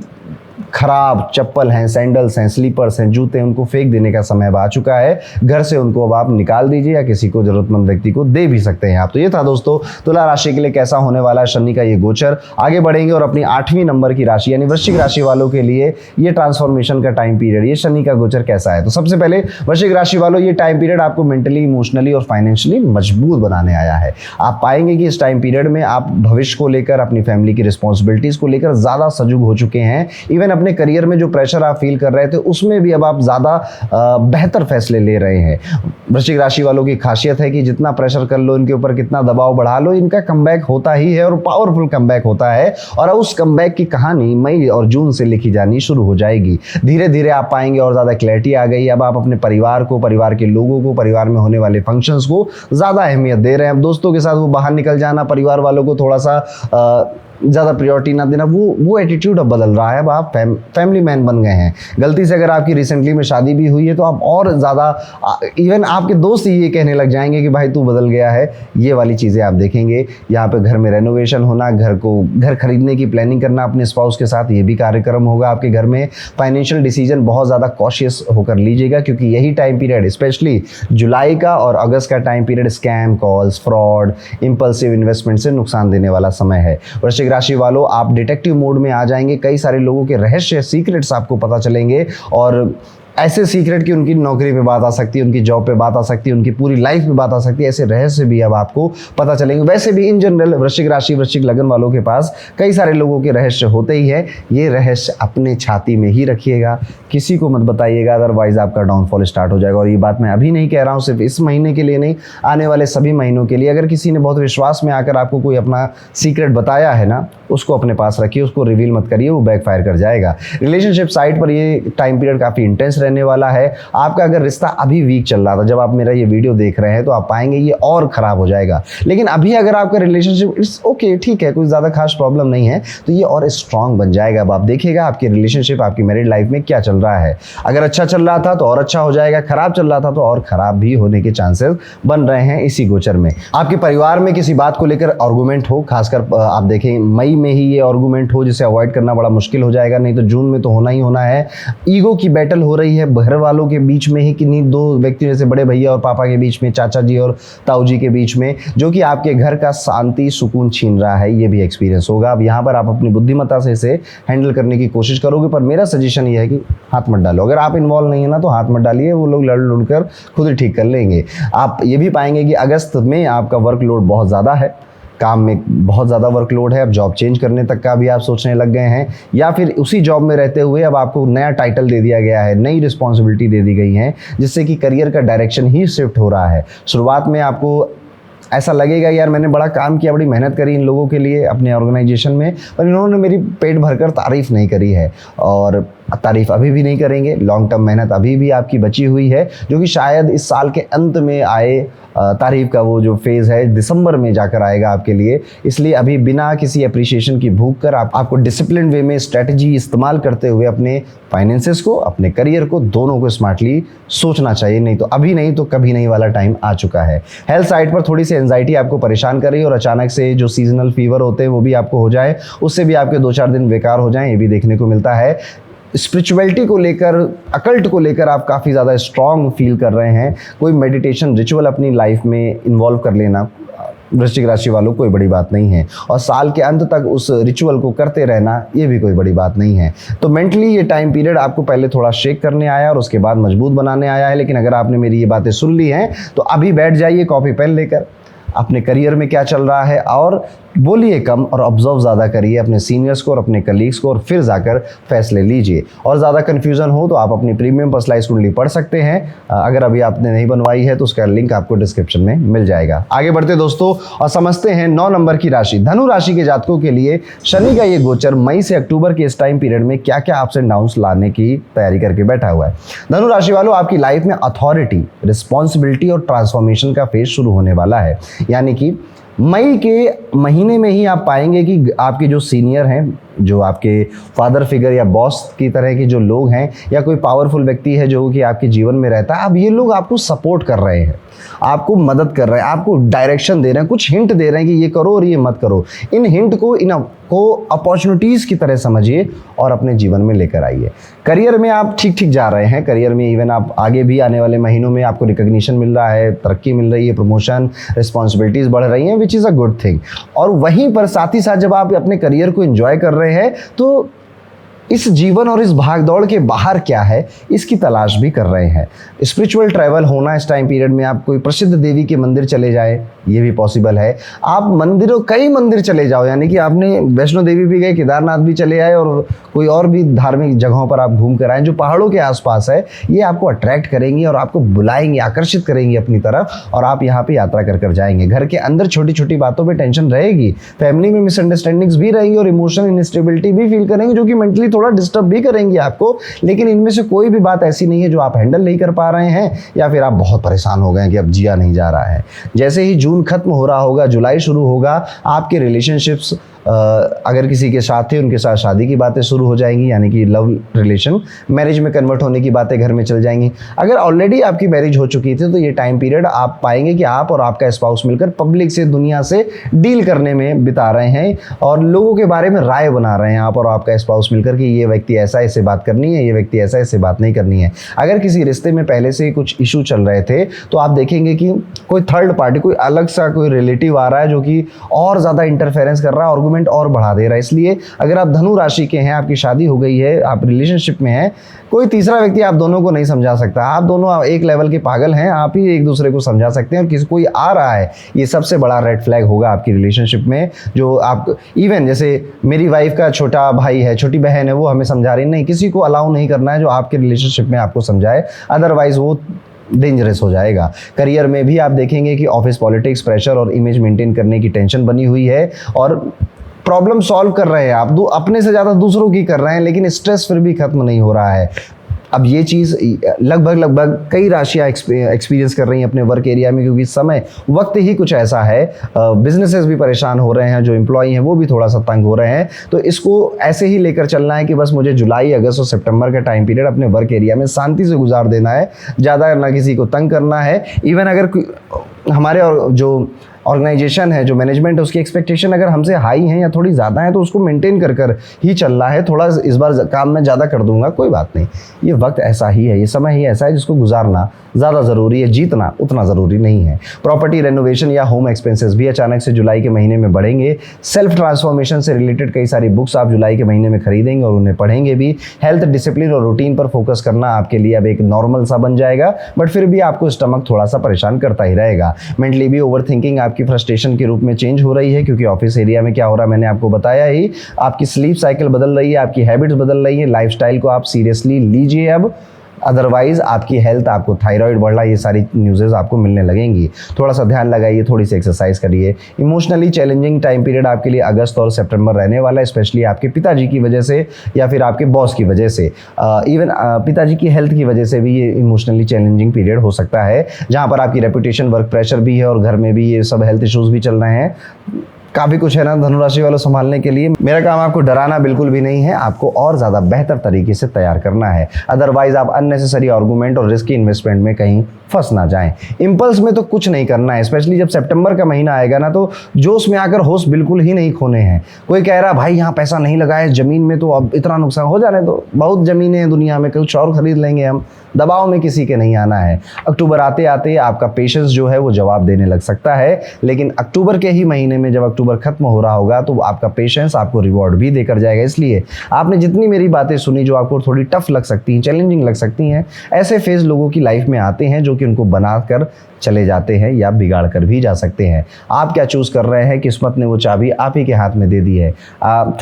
A: खराब चप्पल हैं, सैंडल्स हैं, स्लीपर्स हैं, जूते हैं, उनको फेंक देने का समय अब आ चुका है। घर से उनको अब आप निकाल दीजिए या किसी को जरूरतमंद व्यक्ति को दे भी सकते हैं आप। तो ये था दोस्तों तुला राशि के लिए कैसा होने वाला है शनि का ये गोचर। आगे बढ़ेंगे और अपनी 8वीं नंबर की राशि यानी वृश्चिक राशि वालों के लिए ये ट्रांसफॉर्मेशन का टाइम पीरियड, ये शनि का गोचर कैसा है। तो सबसे पहले वृश्चिक राशि वालों, ये टाइम पीरियड आपको मेंटली, इमोशनली और फाइनेंशियली मजबूत बनाने आया है। आप पाएंगे कि इस टाइम पीरियड में आप भविष्य को लेकर, अपनी फैमिली की रिस्पॉन्सिबिलिटीज को लेकर ज्यादा सजग हो चुके हैं। इवन अपने करियर में जो प्रेशर आप फील कर रहे थे उसमें भी अब आप ज़्यादा बेहतर फैसले ले रहे हैं। वृश्चिक राशि वालों की खासियत है कि जितना प्रेशर कर लो, इनके ऊपर कितना दबाव बढ़ा लो, इनका कमबैक होता ही है और पावरफुल कमबैक होता है। और उस कमबैक की कहानी मई और जून से लिखी जानी शुरू हो जाएगी। धीरे धीरे आप पाएंगे और ज़्यादा क्लैरिटी आ गई। अब आप अपने परिवार को, परिवार के लोगों को, परिवार में होने वाले फंक्शंस को ज़्यादा अहमियत दे रहे हैं। अब दोस्तों के साथ वो बाहर निकल जाना, परिवार वालों को थोड़ा सा ज़्यादा प्रायोरिटी ना देना, वो एटीट्यूड अब बदल रहा है। अब आप फैमिली मैन बन गए हैं। गलती से अगर आपकी रिसेंटली में शादी भी हुई है तो आप और ज़्यादा, इवन आपके दोस्त ही ये कहने लग जाएंगे कि भाई तू बदल गया है। ये वाली चीज़ें आप देखेंगे। यहाँ पे घर में रेनोवेशन होना, घर खरीदने की प्लानिंग करना अपने स्पाउस के साथ, ये भी कार्यक्रम होगा आपके घर में। फाइनेंशियल डिसीजन बहुत ज़्यादा कॉशियस होकर लीजिएगा, क्योंकि यही टाइम पीरियड, स्पेशली जुलाई का और अगस्त का time period scam calls, fraud, impulsive investment से नुकसान देने वाला समय है। वृश्चिक राशि वालों, आप डिटेक्टिव मोड में आ जाएंगे। कई सारे लोगों के रहस्य, सीक्रेट्स आपको पता चलेंगे और ऐसे सीक्रेट की उनकी नौकरी पे बात आ सकती है, उनकी जॉब पे बात आ सकती है, उनकी पूरी लाइफ में बात आ सकती है। ऐसे रहस्य भी अब आपको पता चलेंगे। वैसे भी इन जनरल वृश्चिक राशि, वृश्चिक लगन वालों के पास कई सारे लोगों के रहस्य होते ही है। ये रहस्य अपने छाती में ही रखिएगा, किसी को मत बताइएगा, अदरवाइज आपका डाउनफॉल स्टार्ट हो जाएगा। और ये बात मैं अभी नहीं कह रहा हूँ, सिर्फ इस महीने के लिए नहीं, आने वाले सभी महीनों के लिए। अगर किसी ने बहुत विश्वास में आकर आपको कोई अपना सीक्रेट बताया है ना, उसको अपने पास रखिए, उसको रिवील मत करिए, वो बैकफायर कर जाएगा। रिलेशनशिप साइड पर ये टाइम पीरियड काफ़ी इंटेंस रहने वाला है। आपका अगर रिश्ता अभी वीक चल रहा था, जब आप मेरा ये वीडियो देख रहे हैं तो आप पाएंगे ये और खराब हो जाएगा। लेकिन अभी अगर आपका रिलेशनशिप इट्स ओके, ठीक है, कोई ज़्यादा खास प्रॉब्लम नहीं है, तो ये और स्ट्रांग बन जाएगा। अब आप देखिएगा आपकी रिलेशनशिप, आपकी मैरिड लाइफ में क्या चल रहा है। अगर अच्छा चल रहा था तो और अच्छा हो जाएगा, खराब चल रहा था तो और खराब भी होने के चांसेस बन रहे हैं इसी गोचर में। आपके परिवार में किसी बात को लेकर आर्गूमेंट हो, खासकर आप देखें मई में ही ये आर्गूमेंट हो, जिसे अवॉइड करना बड़ा मुश्किल हो जाएगा, नहीं तो जून में तो होना ही होना है। ईगो की बैटल हो रही है घर वालों के बीच में ही, किन्हीं दो व्यक्तियों जैसे बड़े भैया और पापा के बीच में, चाचा जी और ताऊ जी के बीच में, जो कि आपके घर का शांति सुकून छीन रहा है। ये भी एक्सपीरियंस होगा। अब यहाँ पर आप अपनी बुद्धिमत्ता से इसे हैंडल करने की कोशिश करोगे, पर मेरा सजेशन ये है कि हाथ मत डालो। अगर आप इन्वॉल्व नहीं है ना तो हाथ मत डालिए, वो लोग लड़ लुड़ कर खुद ही ठीक कर लेंगे। आप ये भी पाएंगे कि अगस्त में आपका वर्कलोड बहुत ज़्यादा है, काम में बहुत ज़्यादा वर्कलोड है। अब जॉब चेंज करने तक का भी आप सोचने लग गए हैं, या फिर उसी जॉब में रहते हुए अब आपको नया टाइटल दे दिया गया है, नई रिस्पॉन्सिबिलिटी दे दी गई है, जिससे कि करियर का डायरेक्शन ही शिफ्ट हो रहा है। शुरुआत में आपको ऐसा लगेगा यार मैंने बड़ा काम किया, बड़ी मेहनत करी इन लोगों के लिए अपने ऑर्गेनाइजेशन में, पर इन्होंने मेरी पेट भरकर तारीफ़ नहीं करी है, और तारीफ़ अभी भी नहीं करेंगे। लॉन्ग टर्म मेहनत अभी भी आपकी बची हुई है, जो कि शायद इस साल के अंत में आए। तारीफ़ का वो जो फेज़ है दिसंबर में जाकर आएगा आपके लिए। इसलिए अभी बिना किसी अप्रिसिएशन की भूख कर आपको डिसिप्लिन वे में स्ट्रेटजी इस्तेमाल करते हुए अपने फाइनेंसेस को, अपने करियर को, दोनों को स्मार्टली सोचना चाहिए। नहीं तो अभी नहीं तो कभी नहीं वाला टाइम आ चुका है। हेल्थ साइड पर थोड़ी सी एंजाइटी आपको परेशान कर रही है, और अचानक से जो सीजनल फीवर होते हैं वो भी आपको हो जाए, उससे भी आपके 2-4 दिन बेकार हो जाएं, ये भी देखने को मिलता है। स्पिरिचुअलिटी को लेकर, अकल्ट को लेकर आप काफ़ी ज़्यादा स्ट्रॉन्ग फील कर रहे हैं। कोई मेडिटेशन रिचुअल अपनी लाइफ में इन्वॉल्व कर लेना वृश्चिक राशि वालों कोई बड़ी बात नहीं है, और साल के अंत तक उस रिचुअल को करते रहना ये भी कोई बड़ी बात नहीं है। तो मेंटली ये टाइम पीरियड आपको पहले थोड़ा शेक करने आया और उसके बाद मजबूत बनाने आया है। लेकिन अगर आपने मेरी ये बातें सुन ली हैं तो अभी बैठ जाइए कॉपी पेन लेकर, अपने करियर में क्या चल रहा है और बोलिए कम और ऑब्जर्व ज़्यादा करिए अपने सीनियर्स को और अपने कलीग्स को, और फिर जाकर फैसले लीजिए। और ज़्यादा कन्फ्यूज़न हो तो आप अपनी प्रीमियम पर्सनलाइज्ड कुंडली पढ़ सकते हैं। अगर अभी आपने नहीं बनवाई है तो उसका लिंक आपको डिस्क्रिप्शन में मिल जाएगा। आगे बढ़ते दोस्तों और समझते हैं 9 नंबर की राशि, धनु राशि के जातकों के लिए शनि का ये गोचर मई से अक्टूबर के इस टाइम पीरियड में क्या क्या अप्स एंड डाउन्स लाने की तैयारी करके बैठा हुआ है। धनु राशि वालों, आपकी लाइफ में अथॉरिटी, रिस्पॉन्सिबिलिटी और ट्रांसफॉर्मेशन का फेज शुरू होने वाला है। यानी कि मई के महीने में ही आप पाएंगे कि आपके जो सीनियर हैं, जो आपके फादर फिगर या बॉस की तरह के जो लोग हैं, या कोई पावरफुल व्यक्ति है जो कि आपके जीवन में रहता है, अब ये लोग आपको सपोर्ट कर रहे हैं, आपको मदद कर रहे हैं, आपको डायरेक्शन दे रहे हैं, कुछ हिंट दे रहे हैं कि ये करो और ये मत करो। इन हिंट को, इन को अपॉर्चुनिटीज़ की तरह समझिए और अपने जीवन में लेकर आइए। करियर में आप ठीक ठीक जा रहे हैं, करियर में इवन आप आगे भी आने वाले महीनों में आपको रिकग्निशन मिल रहा है, तरक्की मिल रही है, प्रमोशन, रिस्पॉन्सिबिलिटीज़ बढ़ रही हैं, which is a good thing. और वहीं पर साथ ही साथ जब आप अपने करियर को एंजॉय कर रहे हैं तो इस जीवन और इस भागदौड़ के बाहर क्या है इसकी तलाश भी कर रहे हैं। स्पिरिचुअल ट्रैवल होना इस टाइम पीरियड में, आप कोई प्रसिद्ध देवी के मंदिर चले जाए, ये भी पॉसिबल है। आप मंदिरों, कई मंदिर चले जाओ, यानी कि आपने वैष्णो देवी भी गए, केदारनाथ भी चले आए, और कोई और भी धार्मिक जगहों पर आप घूम कर आए जो पहाड़ों के आसपास है। ये आपको अट्रैक्ट करेंगी और आपको बुलाएंगे, आकर्षित करेंगी अपनी तरफ, और आप यहाँ पे यात्रा कर कर जाएंगे। घर के अंदर छोटी छोटी बातों पर टेंशन रहेगी, फैमिली में मिसअंडरस्टैंडिंग्स भी रहेंगी, और इमोशनल इनस्टेबिलिटी भी फील करेंगे, जो कि मेंटली थोड़ा डिस्टर्ब भी करेंगी आपको। लेकिन इनमें से कोई भी बात ऐसी नहीं है जो आप हैंडल नहीं कर पा रहे हैं, या फिर आप बहुत परेशान हो गए हैं कि अब जिया नहीं जा रहा है। जैसे ही जून खत्म हो रहा होगा, जुलाई शुरू होगा, आपके रिलेशनशिप्स अगर किसी के साथ थे उनके साथ शादी की बातें शुरू हो जाएंगी, यानी कि लव रिलेशन मैरिज में कन्वर्ट होने की बातें घर में चल जाएंगी। अगर ऑलरेडी आपकी मैरिज हो चुकी थी तो ये टाइम पीरियड आप पाएंगे कि आप और आपका स्पाउस मिलकर पब्लिक से, दुनिया से डील करने में बिता रहे हैं, और लोगों के बारे में राय बना रहे हैं आप और आपका स्पाउस मिलकर कि ये व्यक्ति ऐसा, इससे बात करनी है, ये व्यक्ति ऐसा, इससे बात नहीं करनी है। अगर किसी रिश्ते में पहले से कुछ इशू चल रहे थे तो आप देखेंगे कि कोई थर्ड पार्टी, कोई अलग सा कोई रिलेटिव आ रहा है जो कि और ज़्यादा इंटरफेरेंस कर रहा है, आर्गुमेंट और बढ़ा दे रहा है। इसलिए अगर आप धनु राशि के हैं, आपकी शादी हो गई है, आप रिलेशनशिप में हैं, कोई तीसरा व्यक्ति आप दोनों को नहीं समझा सकता। आप दोनों एक लेवल के पागल हैं, आप ही एक दूसरे को समझा सकते हैं, और किसी कोई आ रहा है, ये सबसे बड़ा रेड फ्लैग होगा आपकी रिलेशनशिप में। जो आप इवन जैसे मेरी वाइफ का छोटा भाई है, छोटी बहन है, वो हमें समझा रही नहीं, किसी को अलाउ नहीं करना है जो आपके रिलेशनशिप में आपको समझाए, अदरवाइज वो डेंजरस हो जाएगा। करियर में भी आप देखेंगे कि ऑफिस पॉलिटिक्स, प्रेशर और इमेज मेंटेन करने की टेंशन बनी हुई है, और प्रॉब्लम सॉल्व कर रहे हैं आप, अपने से ज़्यादा दूसरों की कर रहे हैं, लेकिन स्ट्रेस फिर भी खत्म नहीं हो रहा है। अब ये चीज़ लगभग कई राशियाँ एक्सपीरियंस कर रही हैं अपने वर्क एरिया में, क्योंकि समय वक्त ही कुछ ऐसा है। बिजनेसेस भी परेशान हो रहे हैं, जो एम्प्लॉई हैं वो भी थोड़ा सा तंग हो रहे हैं। तो इसको ऐसे ही लेकर चलना है कि बस मुझे जुलाई, अगस्त और सितंबर का टाइम पीरियड अपने वर्क एरिया में शांति से गुजार देना है, ज़्यादा ना किसी को तंग करना है। इवन अगर हमारे और जो ऑर्गेनाइजेशन है, जो मैनेजमेंट है, उसकी एक्सपेक्टेशन अगर हमसे हाई है या थोड़ी ज़्यादा है तो उसको मेंटेन कर कर ही चल रहा है। थोड़ा इस बार काम मैं ज़्यादा कर दूंगा, कोई बात नहीं, ये वक्त ऐसा ही है, ये समय ही ऐसा है जिसको गुजारना ज़्यादा ज़रूरी है, जीतना उतना ज़रूरी नहीं है। प्रॉपर्टी रेनोवेशन या होम एक्सपेंसेस भी अचानक से जुलाई के महीने में बढ़ेंगे। सेल्फ ट्रांसफॉर्मेशन से रिलेटेड कई सारी बुक्स आप जुलाई के महीने में खरीदेंगे और उन्हें पढ़ेंगे भी। हेल्थ, डिसिप्लिन और रूटीन पर फोकस करना आपके लिए अब एक नॉर्मल सा बन जाएगा, बट फिर भी आपको स्टमक थोड़ा सा परेशान करता ही रहेगा। मेंटली भी ओवर थिंकिंग आपकी फ्रस्ट्रेशन के रूप में चेंज हो रही है, क्योंकि ऑफिस एरिया में क्या हो रहा है मैंने आपको बताया ही। आपकी स्लीप साइकिल बदल रही है, आपकी हैबिट्स बदल रही है, लाइफस्टाइल को आप सीरियसली लीजिए अब, अदरवाइज आपकी हेल्थ, आपको थायराइड बढ़ रहा है, ये सारी न्यूज़ेस आपको मिलने लगेंगी। थोड़ा सा ध्यान लगाइए, थोड़ी सी एक्सरसाइज करिए। इमोशनली चैलेंजिंग टाइम पीरियड आपके लिए अगस्त और सितंबर रहने वाला है, स्पेशली आपके पिताजी की वजह से या फिर आपके बॉस की वजह से, इवन पिताजी की हेल्थ की वजह से भी ये इमोशनली चैलेंजिंग पीरियड हो सकता है, जहाँ पर आपकी रेपुटेशन, वर्क प्रेशर भी है और घर में भी ये सब हेल्थ इश्यूज़ भी चल रहे हैं। काफ़ी कुछ है ना धनुराशि वालों संभालने के लिए। मेरा काम आपको डराना बिल्कुल भी नहीं है, आपको और ज़्यादा बेहतर तरीके से तैयार करना है। अदरवाइज आप अननेसेसरी आर्गूमेंट और रिस्की इन्वेस्टमेंट में कहीं फंस ना जाएं। इम्पल्स में तो कुछ नहीं करना है, स्पेशली जब सितंबर का महीना आएगा ना, तो जोश में आकर होश बिल्कुल ही नहीं खोने हैं। कोई कह रहा भाई यहाँ पैसा नहीं लगाए ज़मीन में तो अब इतना नुकसान हो जाने दो, बहुत ज़मीनें हैं दुनिया में, कुछ और खरीद लेंगे हम, दबाव में किसी के नहीं आना है। अक्टूबर आते आते आपका पेशेंस जो है वो जवाब देने लग सकता है, लेकिन अक्टूबर के ही महीने में जब अक्टूबर खत्म हो रहा होगा तो आपका पेशेंस आपको रिवॉर्ड भी देकर जाएगा। इसलिए आपने जितनी मेरी बातें सुनी जो आपको थोड़ी टफ लग सकती हैं, चैलेंजिंग लग सकती हैं, ऐसे फेज लोगों की लाइफ में आते हैं जो कि उनको बनाकर चले जाते हैं या बिगाड़ कर भी जा सकते हैं। आप क्या चूज़ कर रहे हैं, किस्मत ने वो चाबी आप ही के हाथ में दे दी है।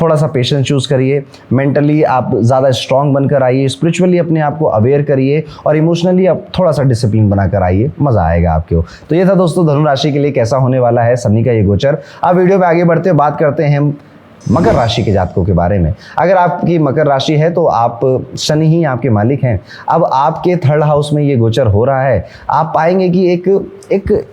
A: थोड़ा सा पेशेंस चूज़ करिए, मेंटली आप ज़्यादा स्ट्रांग बनकर आइए, स्पिरिचुअली अपने आप को अवेयर करिए और इमोशनली आप थोड़ा सा डिसिप्लिन बनाकर आइए, मज़ा आएगा आपको। तो ये था दोस्तों धनु राशि के लिए कैसा होने वाला है शनि का ये गोचर। अब वीडियो में आगे बढ़ते बात करते हैं हम मकर राशि के जातकों के बारे में। अगर आपकी मकर राशि है तो आप शनि ही आपके मालिक हैं। अब आपके थर्ड हाउस में ये गोचर हो रहा है, आप पाएंगे कि एक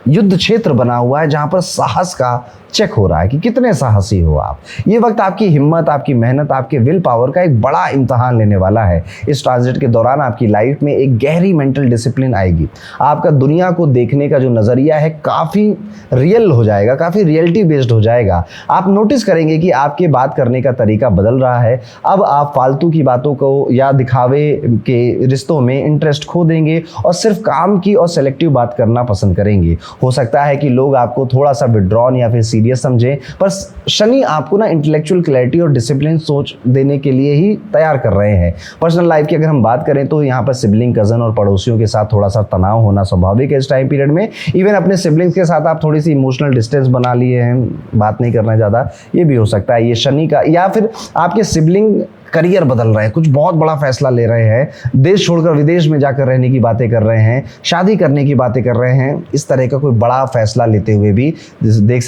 A: युद्ध क्षेत्र बना हुआ है जहां पर साहस का चेक हो रहा है कि कितने साहसी हो आप। ये वक्त आपकी हिम्मत, आपकी मेहनत, आपके विल पावर का एक बड़ा इम्तहान लेने वाला है। इस ट्रांजिट के दौरान आपकी लाइफ में एक गहरी मेंटल डिसिप्लिन आएगी। आपका दुनिया को देखने का जो नज़रिया है काफ़ी रियल हो जाएगा, काफ़ी रियलिटी बेस्ड हो जाएगा। आप नोटिस करेंगे कि आपके बात करने का तरीका बदल रहा है। अब आप फालतू की बातों को या दिखावे के रिश्तों में इंटरेस्ट खो देंगे और सिर्फ काम की और सेलेक्टिव बात करना पसंद करेंगे। हो सकता है कि लोग आपको थोड़ा सा विड्रॉन या फिर सीरियस समझें, पर शनि आपको ना इंटेलेक्चुअल क्लैरिटी और डिसिप्लिन सोच देने के लिए ही तैयार कर रहे हैं। पर्सनल लाइफ की अगर हम बात करें तो यहाँ पर सिबलिंग, कज़न और पड़ोसियों के साथ थोड़ा सा तनाव होना स्वाभाविक है इस टाइम पीरियड में। इवन अपने सिबलिंग्स के साथ आप थोड़ी सी इमोशनल डिस्टेंस बना लिए हैं, बात नहीं करना ज़्यादा, ये भी हो सकता है ये शनि का। या फिर आपके सिबलिंग करियर बदल रहे हैं, कुछ बहुत बड़ा फैसला ले रहे हैं, देश छोड़कर विदेश में जाकर रहने की बातें कर रहे हैं, शादी करने की बातें कर रहे हैं। इस तरह का कोई बड़ा फैसला लेते हुए भी देख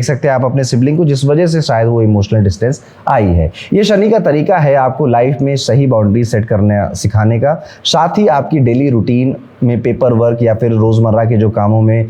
A: सकते हैं आप अपने सिबलिंग को, जिस वजह से शायद वो इमोशनल डिस्टेंस आई है। ये शनि का तरीका है आपको लाइफ में सही बाउंड्री सेट करने सिखाने का। साथ ही आपकी डेली रूटीन में पेपर वर्क या फिर रोज़मर्रा के जो कामों में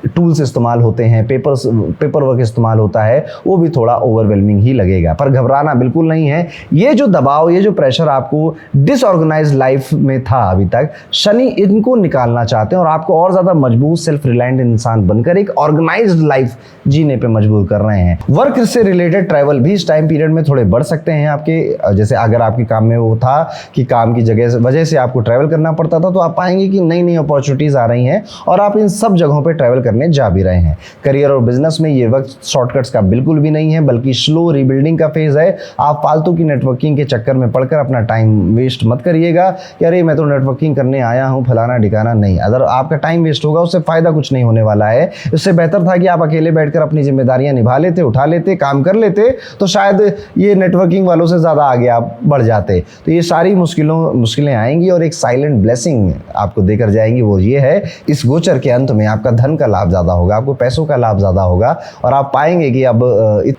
A: टूल्स इस्तेमाल होते हैं, पेपर वर्क इस्तेमाल होता है, वो भी थोड़ा ओवरवेलमिंग ही लगेगा। पर घबराना बिल्कुल नहीं है। ये जो दबाव, ये जो प्रेशर आपको डिसऑर्गेनाइज लाइफ में था अभी तक, शनि इनको निकालना चाहते हैं और आपको और ज़्यादा मजबूत, सेल्फ रिलायंट इंसान बनकर एक ऑर्गेनाइज्ड लाइफ जीने पे मजबूर कर रहे हैं। वर्क से रिलेटेड ट्रैवल भी इस टाइम पीरियड में थोड़े बढ़ सकते हैं आपके। जैसे अगर आपके काम में वो था कि काम की वजह से आपको ट्रैवल करना पड़ता था, तो आप पाएंगे कि नई नई अपॉर्चुनिटीज़ आ रही हैं और आप इन सब जगहों पर ट्रैवल करने जा भी रहे हैं। करियर और बिजनेस में ये वक्त शॉर्टकट्स का बिल्कुल भी नहीं है, बल्कि स्लो रीबिल्डिंग का फेज है। आप फालतू की नेटवर्किंग के चक्कर में पड़कर अपना टाइम वेस्ट मत करिएगा कि अरे मैं तो नेटवर्किंग करने आया हूँ, फलाना ठिकाना नहीं। अगर आपका टाइम वेस्ट होगा उससे फ़ायदा कुछ नहीं होने वाला है। इससे बेहतर था कि आप अकेले बैठकर अपनी जिम्मेदारियां निभा लेते, उठा लेते, काम कर लेते, तो शायद ये नेटवर्किंग वालों से ज़्यादा आगे आप बढ़ जाते। तो ये सारी मुश्किलें आएंगी और एक साइलेंट ब्लेसिंग आपको देकर जाएंगी। वो ये है, इस गोचर के अंत में आपका धन का लाभ ज़्यादा होगा, आपको पैसों का लाभ ज़्यादा होगा और आप पाएंगे कि अब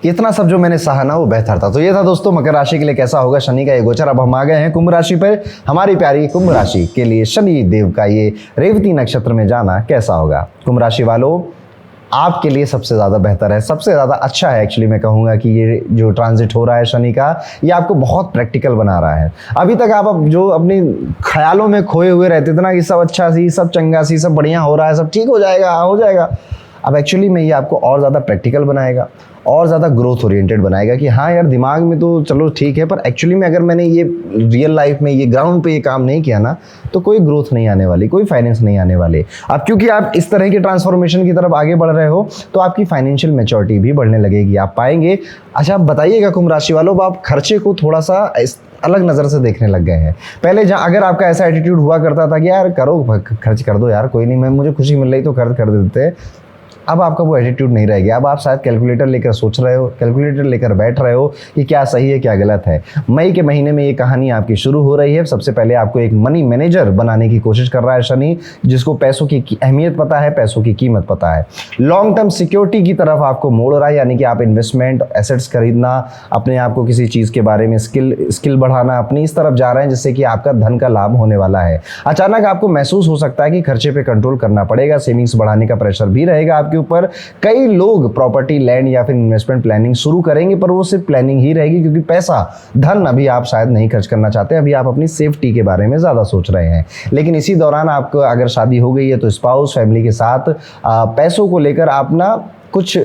A: इतना सब जो मैंने सहा ना वो बेहतर था। तो ये था दोस्तों मकर राशि के लिए कैसा होगा शनि का ये गोचर। अब हम आ गए हैं कुंभ राशि पर। हमारी प्यारी कुंभ राशि के लिए शनि देव का ये रेवती नक्षत्र में जाना कैसा होगा। कुंभ राशि वालों, आपके लिए सबसे ज़्यादा बेहतर है, सबसे ज़्यादा अच्छा है। एक्चुअली मैं कहूँगा कि ये जो ट्रांजिट हो रहा है शनि का, ये आपको बहुत प्रैक्टिकल बना रहा है। अभी तक आप जो अपनी ख्यालों में खोए हुए रहते थे ना कि सब अच्छा सी, सब चंगा सी, सब बढ़िया हो रहा है, सब ठीक हो जाएगा, अब एक्चुअली में ये आपको और ज़्यादा प्रैक्टिकल बनाएगा, और ज़्यादा ग्रोथ ओरिएंटेड बनाएगा कि हाँ यार दिमाग में तो चलो ठीक है, पर एक्चुअली में अगर मैंने ये रियल लाइफ में ये ग्राउंड पे ये काम नहीं किया ना तो कोई ग्रोथ नहीं आने वाली, कोई फाइनेंस नहीं आने वाली। अब क्योंकि आप इस तरह के ट्रांसफॉर्मेशन की तरफ आगे बढ़ रहे हो तो आपकी फाइनेंशियल मैच्योरिटी भी बढ़ने लगेगी, आप पाएंगे। अच्छा आप बताइएगा कुंभ राशि वालों, आप खर्चे को थोड़ा सा अलग नज़र से देखने लग गए हैं। पहले जहाँ अगर आपका ऐसा एटीट्यूड हुआ करता था कि यार करो खर्च कर दो यार, कोई नहीं, मैं मुझे खुशी मिल रही तो खर्च कर देते हैं, अब आपका वो एटीट्यूड नहीं रह गया। अब आप शायद कैलकुलेटर लेकर सोच रहे हो, कैलकुलेटर लेकर बैठ रहे हो कि क्या सही है क्या गलत है। मई के महीने में ये कहानी आपकी शुरू हो रही है। सबसे पहले आपको एक मनी मैनेजर बनाने की कोशिश कर रहा है शनि, जिसको पैसों की अहमियत पता है, पैसों की कीमत पता है। लॉन्ग टर्म सिक्योरिटी की तरफ आपको मोड़ रहा है, यानी कि आप इन्वेस्टमेंट, एसेट्स खरीदना, अपने आप को किसी चीज़ के बारे में स्किल बढ़ाना, अपनी इस तरफ जा रहे हैं जिससे कि आपका धन का लाभ होने वाला है। अचानक आपको महसूस हो सकता है कि खर्चे पे कंट्रोल करना पड़ेगा, सेविंग्स बढ़ाने का प्रेशर भी रहेगा आपके ऊपर। कई लोग प्रॉपर्टी, लैंड या फिर इन्वेस्टमेंट प्लानिंग शुरू करेंगे, पर वो सिर्फ प्लानिंग ही रहेगी क्योंकि पैसा, धन अभी आप शायद नहीं खर्च करना चाहते, अभी आप अपनी सेफ्टी के बारे में ज़्यादा सोच रहे हैं। लेकिन इसी दौरान आपको अगर शादी हो गई है तो स्पाउस, फैमिली के साथ पैसों को लेकर आप ना कुछ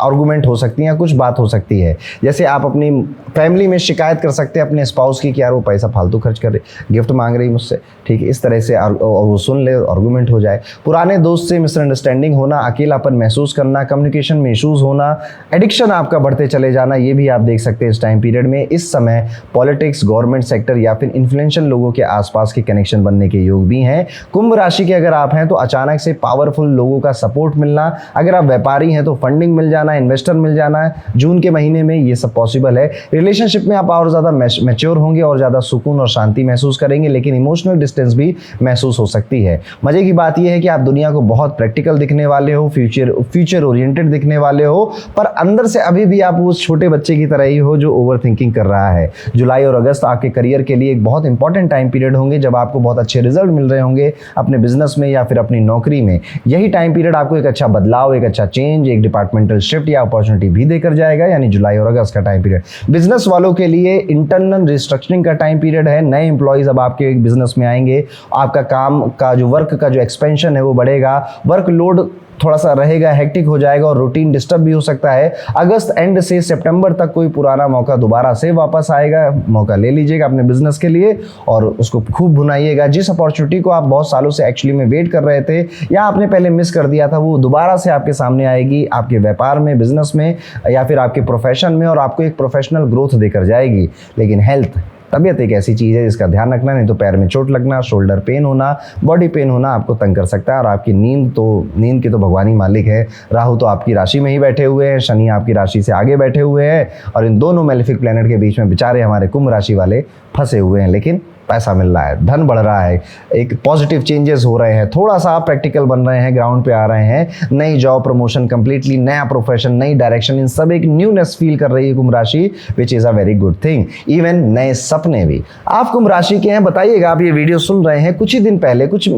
A: आर्गूमेंट हो सकती हैं, कुछ बात हो सकती है। जैसे आप अपनी फैमिली में शिकायत कर सकते हैं अपने स्पाउस की कि यार वो पैसा फालतू खर्च कर रही, गिफ्ट मांग रही मुझसे, ठीक है, इस तरह से, और वो सुन ले, आर्गूमेंट हो जाए। पुराने दोस्त से मिसअंडरस्टैंडिंग होना, अकेलापन महसूस करना, कम्युनिकेशन में इश्यूज होना, एडिक्शन आपका बढ़ते चले जाना, ये भी आप देख सकते हैं इस टाइम पीरियड में। इस समय पॉलिटिक्स, गवर्नमेंट सेक्टर या फिर इन्फ्लुएंशियल लोगों के आसपास के कनेक्शन बनने के योग भी हैं। कुंभ राशि के अगर आप हैं तो अचानक से पावरफुल लोगों का सपोर्ट मिलना, अगर आप व्यापारी हैं तो फंडिंग मिल जाना, इन्वेस्टर मिल जाना है जून के महीने में, ये सब पॉसिबल है। रिलेशनशिप में आप और ज़्यादा मैच्योर होंगे और ज़्यादा सुकून और शांति महसूस करेंगे, लेकिन इमोशनल डिस्टेंस भी महसूस हो सकती है। मजे की बात यह है कि आप दुनिया को बहुत प्रैक्टिकल दिखने वाले हो, फ्यूचर ओरिएंटेड दिखने वाले हो, पर अंदर से अभी भी आप उस छोटे बच्चे की तरह ही हो जो ओवर थिंकिंग कर रहा है। जुलाई और अगस्त आपके करियर के लिए एक बहुत इंपॉर्टेंट टाइम पीरियड होंगे, जब आपको बहुत अच्छे रिजल्ट मिल रहे होंगे अपने बिजनेस में या फिर अपनी नौकरी में। यही टाइम पीरियड आपको एक अच्छा बदलाव, एक अच्छा चेंज, एक डिपार्टमेंटल शिफ्ट या अपॉर्चुनिटी भी देकर जाएगा, यानी जुलाई और अगस्त का टाइम पीरियड। बिजनेस वालों के लिए इंटरनल रिस्ट्रक्चरिंग का टाइम पीरियड है। नए एम्प्लॉइज अब आपके बिजनेस में आएंगे, आपका काम का जो वर्क का जो एक्सपेंशन है वो बढ़ेगा, वर्कलोड थोड़ा सा रहेगा, हेक्टिक हो जाएगा और रूटीन डिस्टर्ब भी हो सकता है। अगस्त एंड से सितंबर तक कोई पुराना मौका दोबारा से वापस आएगा, मौका ले लीजिएगा अपने बिजनेस के लिए और उसको खूब भुनाइएगा। जिस अपॉर्चुनिटी को आप बहुत सालों से एक्चुअली में वेट कर रहे थे या आपने पहले मिस कर दिया था, वो दोबारा से आपके सामने आएगी, आपके व्यापार में, बिजनेस में या फिर आपके प्रोफेशन में, और आपको एक प्रोफेशनल ग्रोथ देकर जाएगी। लेकिन हेल्थ, तबीयत एक ऐसी चीज़ है जिसका ध्यान रखना, नहीं तो पैर में चोट लगना, शोल्डर पेन होना, बॉडी पेन होना आपको तंग कर सकता है। और आपकी नींद के तो भगवान ही मालिक है। राहु तो आपकी राशि में ही बैठे हुए हैं, शनि आपकी राशि से आगे बैठे हुए हैं, और इन दोनों मेलेफिक प्लैनेट के बीच में बेचारे हमारे कुंभ राशि वाले फंसे हुए हैं। लेकिन पैसा मिल रहा है, धन बढ़ रहा है, एक पॉजिटिव चेंजेस हो रहे हैं, थोड़ा सा आप प्रैक्टिकल बन रहे हैं, ग्राउंड पे आ रहे हैं। नई जॉब, प्रमोशन, कंप्लीटली नया प्रोफेशन, नई डायरेक्शन, इन सब एक न्यूनेस फील कर रही है कुंभ राशि, which is a very good thing. Even नए सपने भी। आप कुंभ राशि के हैं, बताइएगा, आप ये वीडियो सुन रहे हैं, कुछ ही दिन पहले कुछ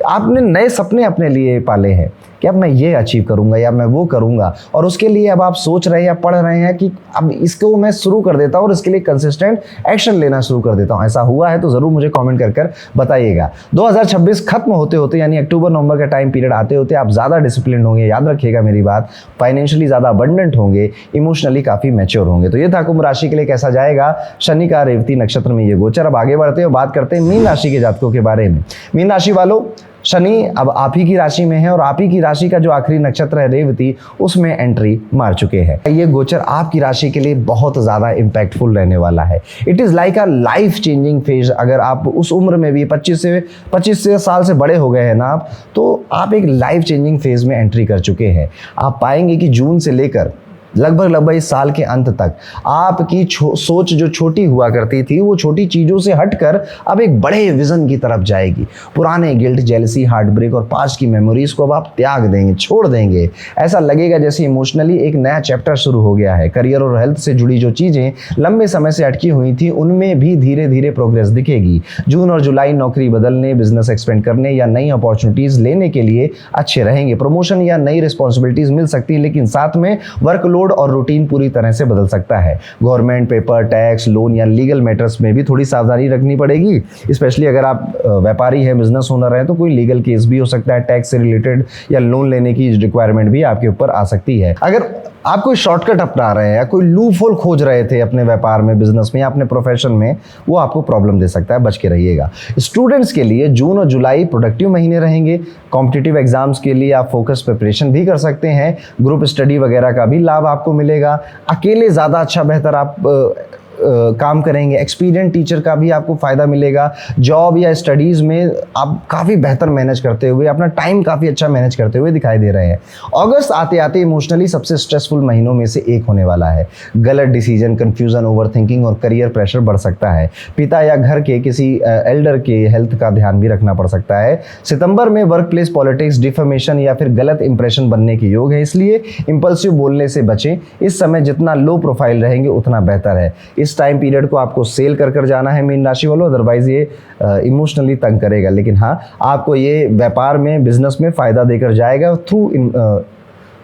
A: आपने नए सपने अपने लिए पाले हैं कि अब मैं ये अचीव करूंगा या मैं वो करूंगा, और उसके लिए अब आप सोच रहे हैं या पढ़ रहे हैं कि अब इसको मैं शुरू कर देता हूँ और इसके लिए कंसिस्टेंट एक्शन लेना शुरू कर देता हूँ। ऐसा हुआ है तो ज़रूर मुझे कमेंट कर बताइएगा। 2026 खत्म होते होते, यानी अक्टूबर नवंबर का टाइम पीरियड आते होते आप ज़्यादा डिसिप्लिन होंगे, याद रखिएगा मेरी बात, फाइनेंशियली ज़्यादा अबंडेंट होंगे, इमोशनली काफ़ी मैच्योर होंगे। तो ये था कुंभ राशि के लिए कैसा जाएगा शनि का रेवती नक्षत्र में ये गोचर। अब आगे बढ़ते हैं, बात करते हैं मीन राशि के जातकों के बारे में। मीन राशि वालों, शनि अब आप ही की राशि में है और आप ही की राशि का जो आखिरी नक्षत्र है रेवती, उसमें एंट्री मार चुके हैं। ये गोचर आपकी राशि के लिए बहुत ज़्यादा इम्पैक्टफुल रहने वाला है। It is like a life changing phase. अगर आप उस उम्र में भी 25 साल से बड़े हो गए हैं ना आप, तो आप एक लाइफ चेंजिंग फेज में एंट्री कर चुके हैं। आप पाएंगे कि जून से लेकर लगभग इस साल के अंत तक आपकी सोच जो छोटी हुआ करती थी, वो छोटी चीज़ों से हटकर अब एक बड़े विजन की तरफ जाएगी। पुराने गिल्ट, जेलसी, हार्ट ब्रेक और पास्ट की मेमोरीज को अब आप त्याग देंगे, छोड़ देंगे। ऐसा लगेगा जैसे इमोशनली एक नया चैप्टर शुरू हो गया है। करियर और हेल्थ से जुड़ी जो चीज़ें लंबे समय से अटकी हुई थी, उनमें भी धीरे धीरे प्रोग्रेस दिखेगी। जून और जुलाई नौकरी बदलने, बिजनेस एक्सपेंड करने या नई अपॉर्चुनिटीज़ लेने के लिए अच्छे रहेंगे। प्रमोशन या नई रिस्पॉन्सिबिलिटीज़ मिल सकती है, लेकिन साथ में वर्कलोड वर्कलोड और रूटीन पूरी तरह से बदल सकता है। गवर्नमेंट, पेपर, टैक्स, लोन या लीगल मैटर्स में भी थोड़ी सावधानी रखनी पड़ेगी। स्पेशली अगर आप व्यापारी हैं, बिजनेस ओनर हैं, तो कोई लीगल केस भी हो सकता है, टैक्स से रिलेटेड, या लोन लेने की रिक्वायरमेंट भी आपके ऊपर आ सकती है। अगर आप कोई शॉर्टकट अपना रहे हैं या कोई लूप होल खोज रहे थे अपने व्यापार में, बिजनेस में या अपने प्रोफेशन में, वो आपको प्रॉब्लम दे सकता है, बच के रहिएगा। स्टूडेंट्स के लिए जून और जुलाई प्रोडक्टिव महीने रहेंगे। कॉम्पिटिटिव एग्जाम्स के लिए आप फोकस प्रिपरेशन भी कर सकते हैं। ग्रुप स्टडी वगैरह का भी लाभ आपको मिलेगा। अकेले ज़्यादा अच्छा बेहतर आप काम करेंगे। एक्सपीरियंस टीचर का भी आपको फ़ायदा मिलेगा। जॉब या स्टडीज़ में आप काफ़ी बेहतर मैनेज करते हुए, अपना टाइम काफ़ी अच्छा मैनेज करते हुए दिखाई दे रहे हैं। अगस्त आते आते इमोशनली सबसे स्ट्रेसफुल महीनों में से एक होने वाला है। गलत डिसीजन, कन्फ्यूज़न, ओवर थिंकिंग और करियर प्रेशर बढ़ सकता है। पिता या घर के किसी एल्डर के हेल्थ का ध्यान भी रखना पड़ सकता है। सितंबर में वर्क प्लेस पॉलिटिक्स, डिफेमेशन या फिर गलत इंप्रेशन बनने के योग है, इसलिए इम्पल्सिव बोलने से बचें। इस समय जितना लो प्रोफाइल रहेंगे उतना बेहतर है। इस टाइम पीरियड को आपको सेल कर जाना है मीन राशि वालों, अदरवाइज ये इमोशनली तंग करेगा। लेकिन हाँ, आपको ये व्यापार में, बिजनेस में फ़ायदा देकर जाएगा थ्रू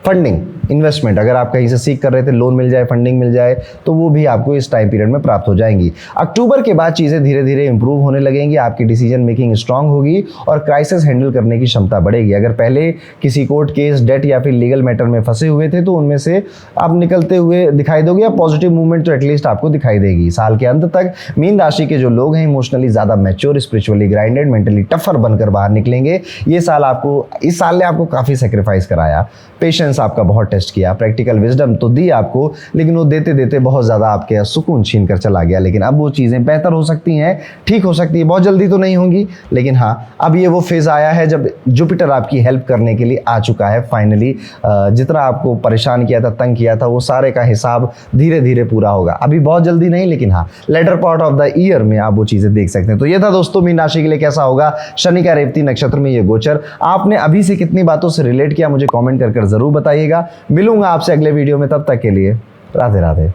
A: फंडिंग, इन्वेस्टमेंट। अगर आप कहीं से सीख कर रहे थे, लोन मिल जाए, फंडिंग मिल जाए, तो वो भी आपको इस टाइम पीरियड में प्राप्त हो जाएंगी। अक्टूबर के बाद चीज़ें धीरे धीरे इंप्रूव होने लगेंगी। आपकी डिसीजन मेकिंग स्ट्रांग होगी और क्राइसिस हैंडल करने की क्षमता बढ़ेगी। अगर पहले किसी कोर्ट केस, डेट या फिर लीगल मैटर में फंसे हुए थे, तो उनमें से आप निकलते हुए दिखाई दोगे, या पॉजिटिव मूवमेंट तो एटलीस्ट आपको दिखाई देगी। साल के अंत तक मीन राशि के जो लोग हैं इमोशनली ज़्यादा mature, spiritually grinded, mentally tougher बनकर बाहर निकलेंगे। ये साल आपको, इस साल ने आपको काफ़ी सेक्रीफाइस कराया, पेशेंस आपका बहुत टेस्ट किया, प्रैक्टिकल विजडम तो दी आपको, लेकिन वो देते देते बहुत ज़्यादा आपके सुकून छीन कर चला गया। लेकिन अब वो चीज़ें बेहतर हो सकती हैं, ठीक हो सकती है, बहुत जल्दी तो नहीं होंगी, लेकिन हाँ, अब ये वो फेज़ आया है जब जुपिटर आपकी हेल्प करने के लिए आ चुका है फाइनली। जितना आपको परेशान किया था, तंग किया था, वो सारे का हिसाब धीरे धीरे पूरा होगा। अभी बहुत जल्दी नहीं, लेकिन हाँ, later part of the year में आप वो चीज़ें देख सकते हैं। तो ये था दोस्तों मीन राशि के लिए कैसा होगा शनि का रेवती नक्षत्र में ये गोचर। आपने अभी से कितनी बातों से रिलेट किया, मुझे कॉमेंट कर जरूर बताइएगा। मिलूंगा आपसे अगले वीडियो में, तब तक के लिए राधे राधे।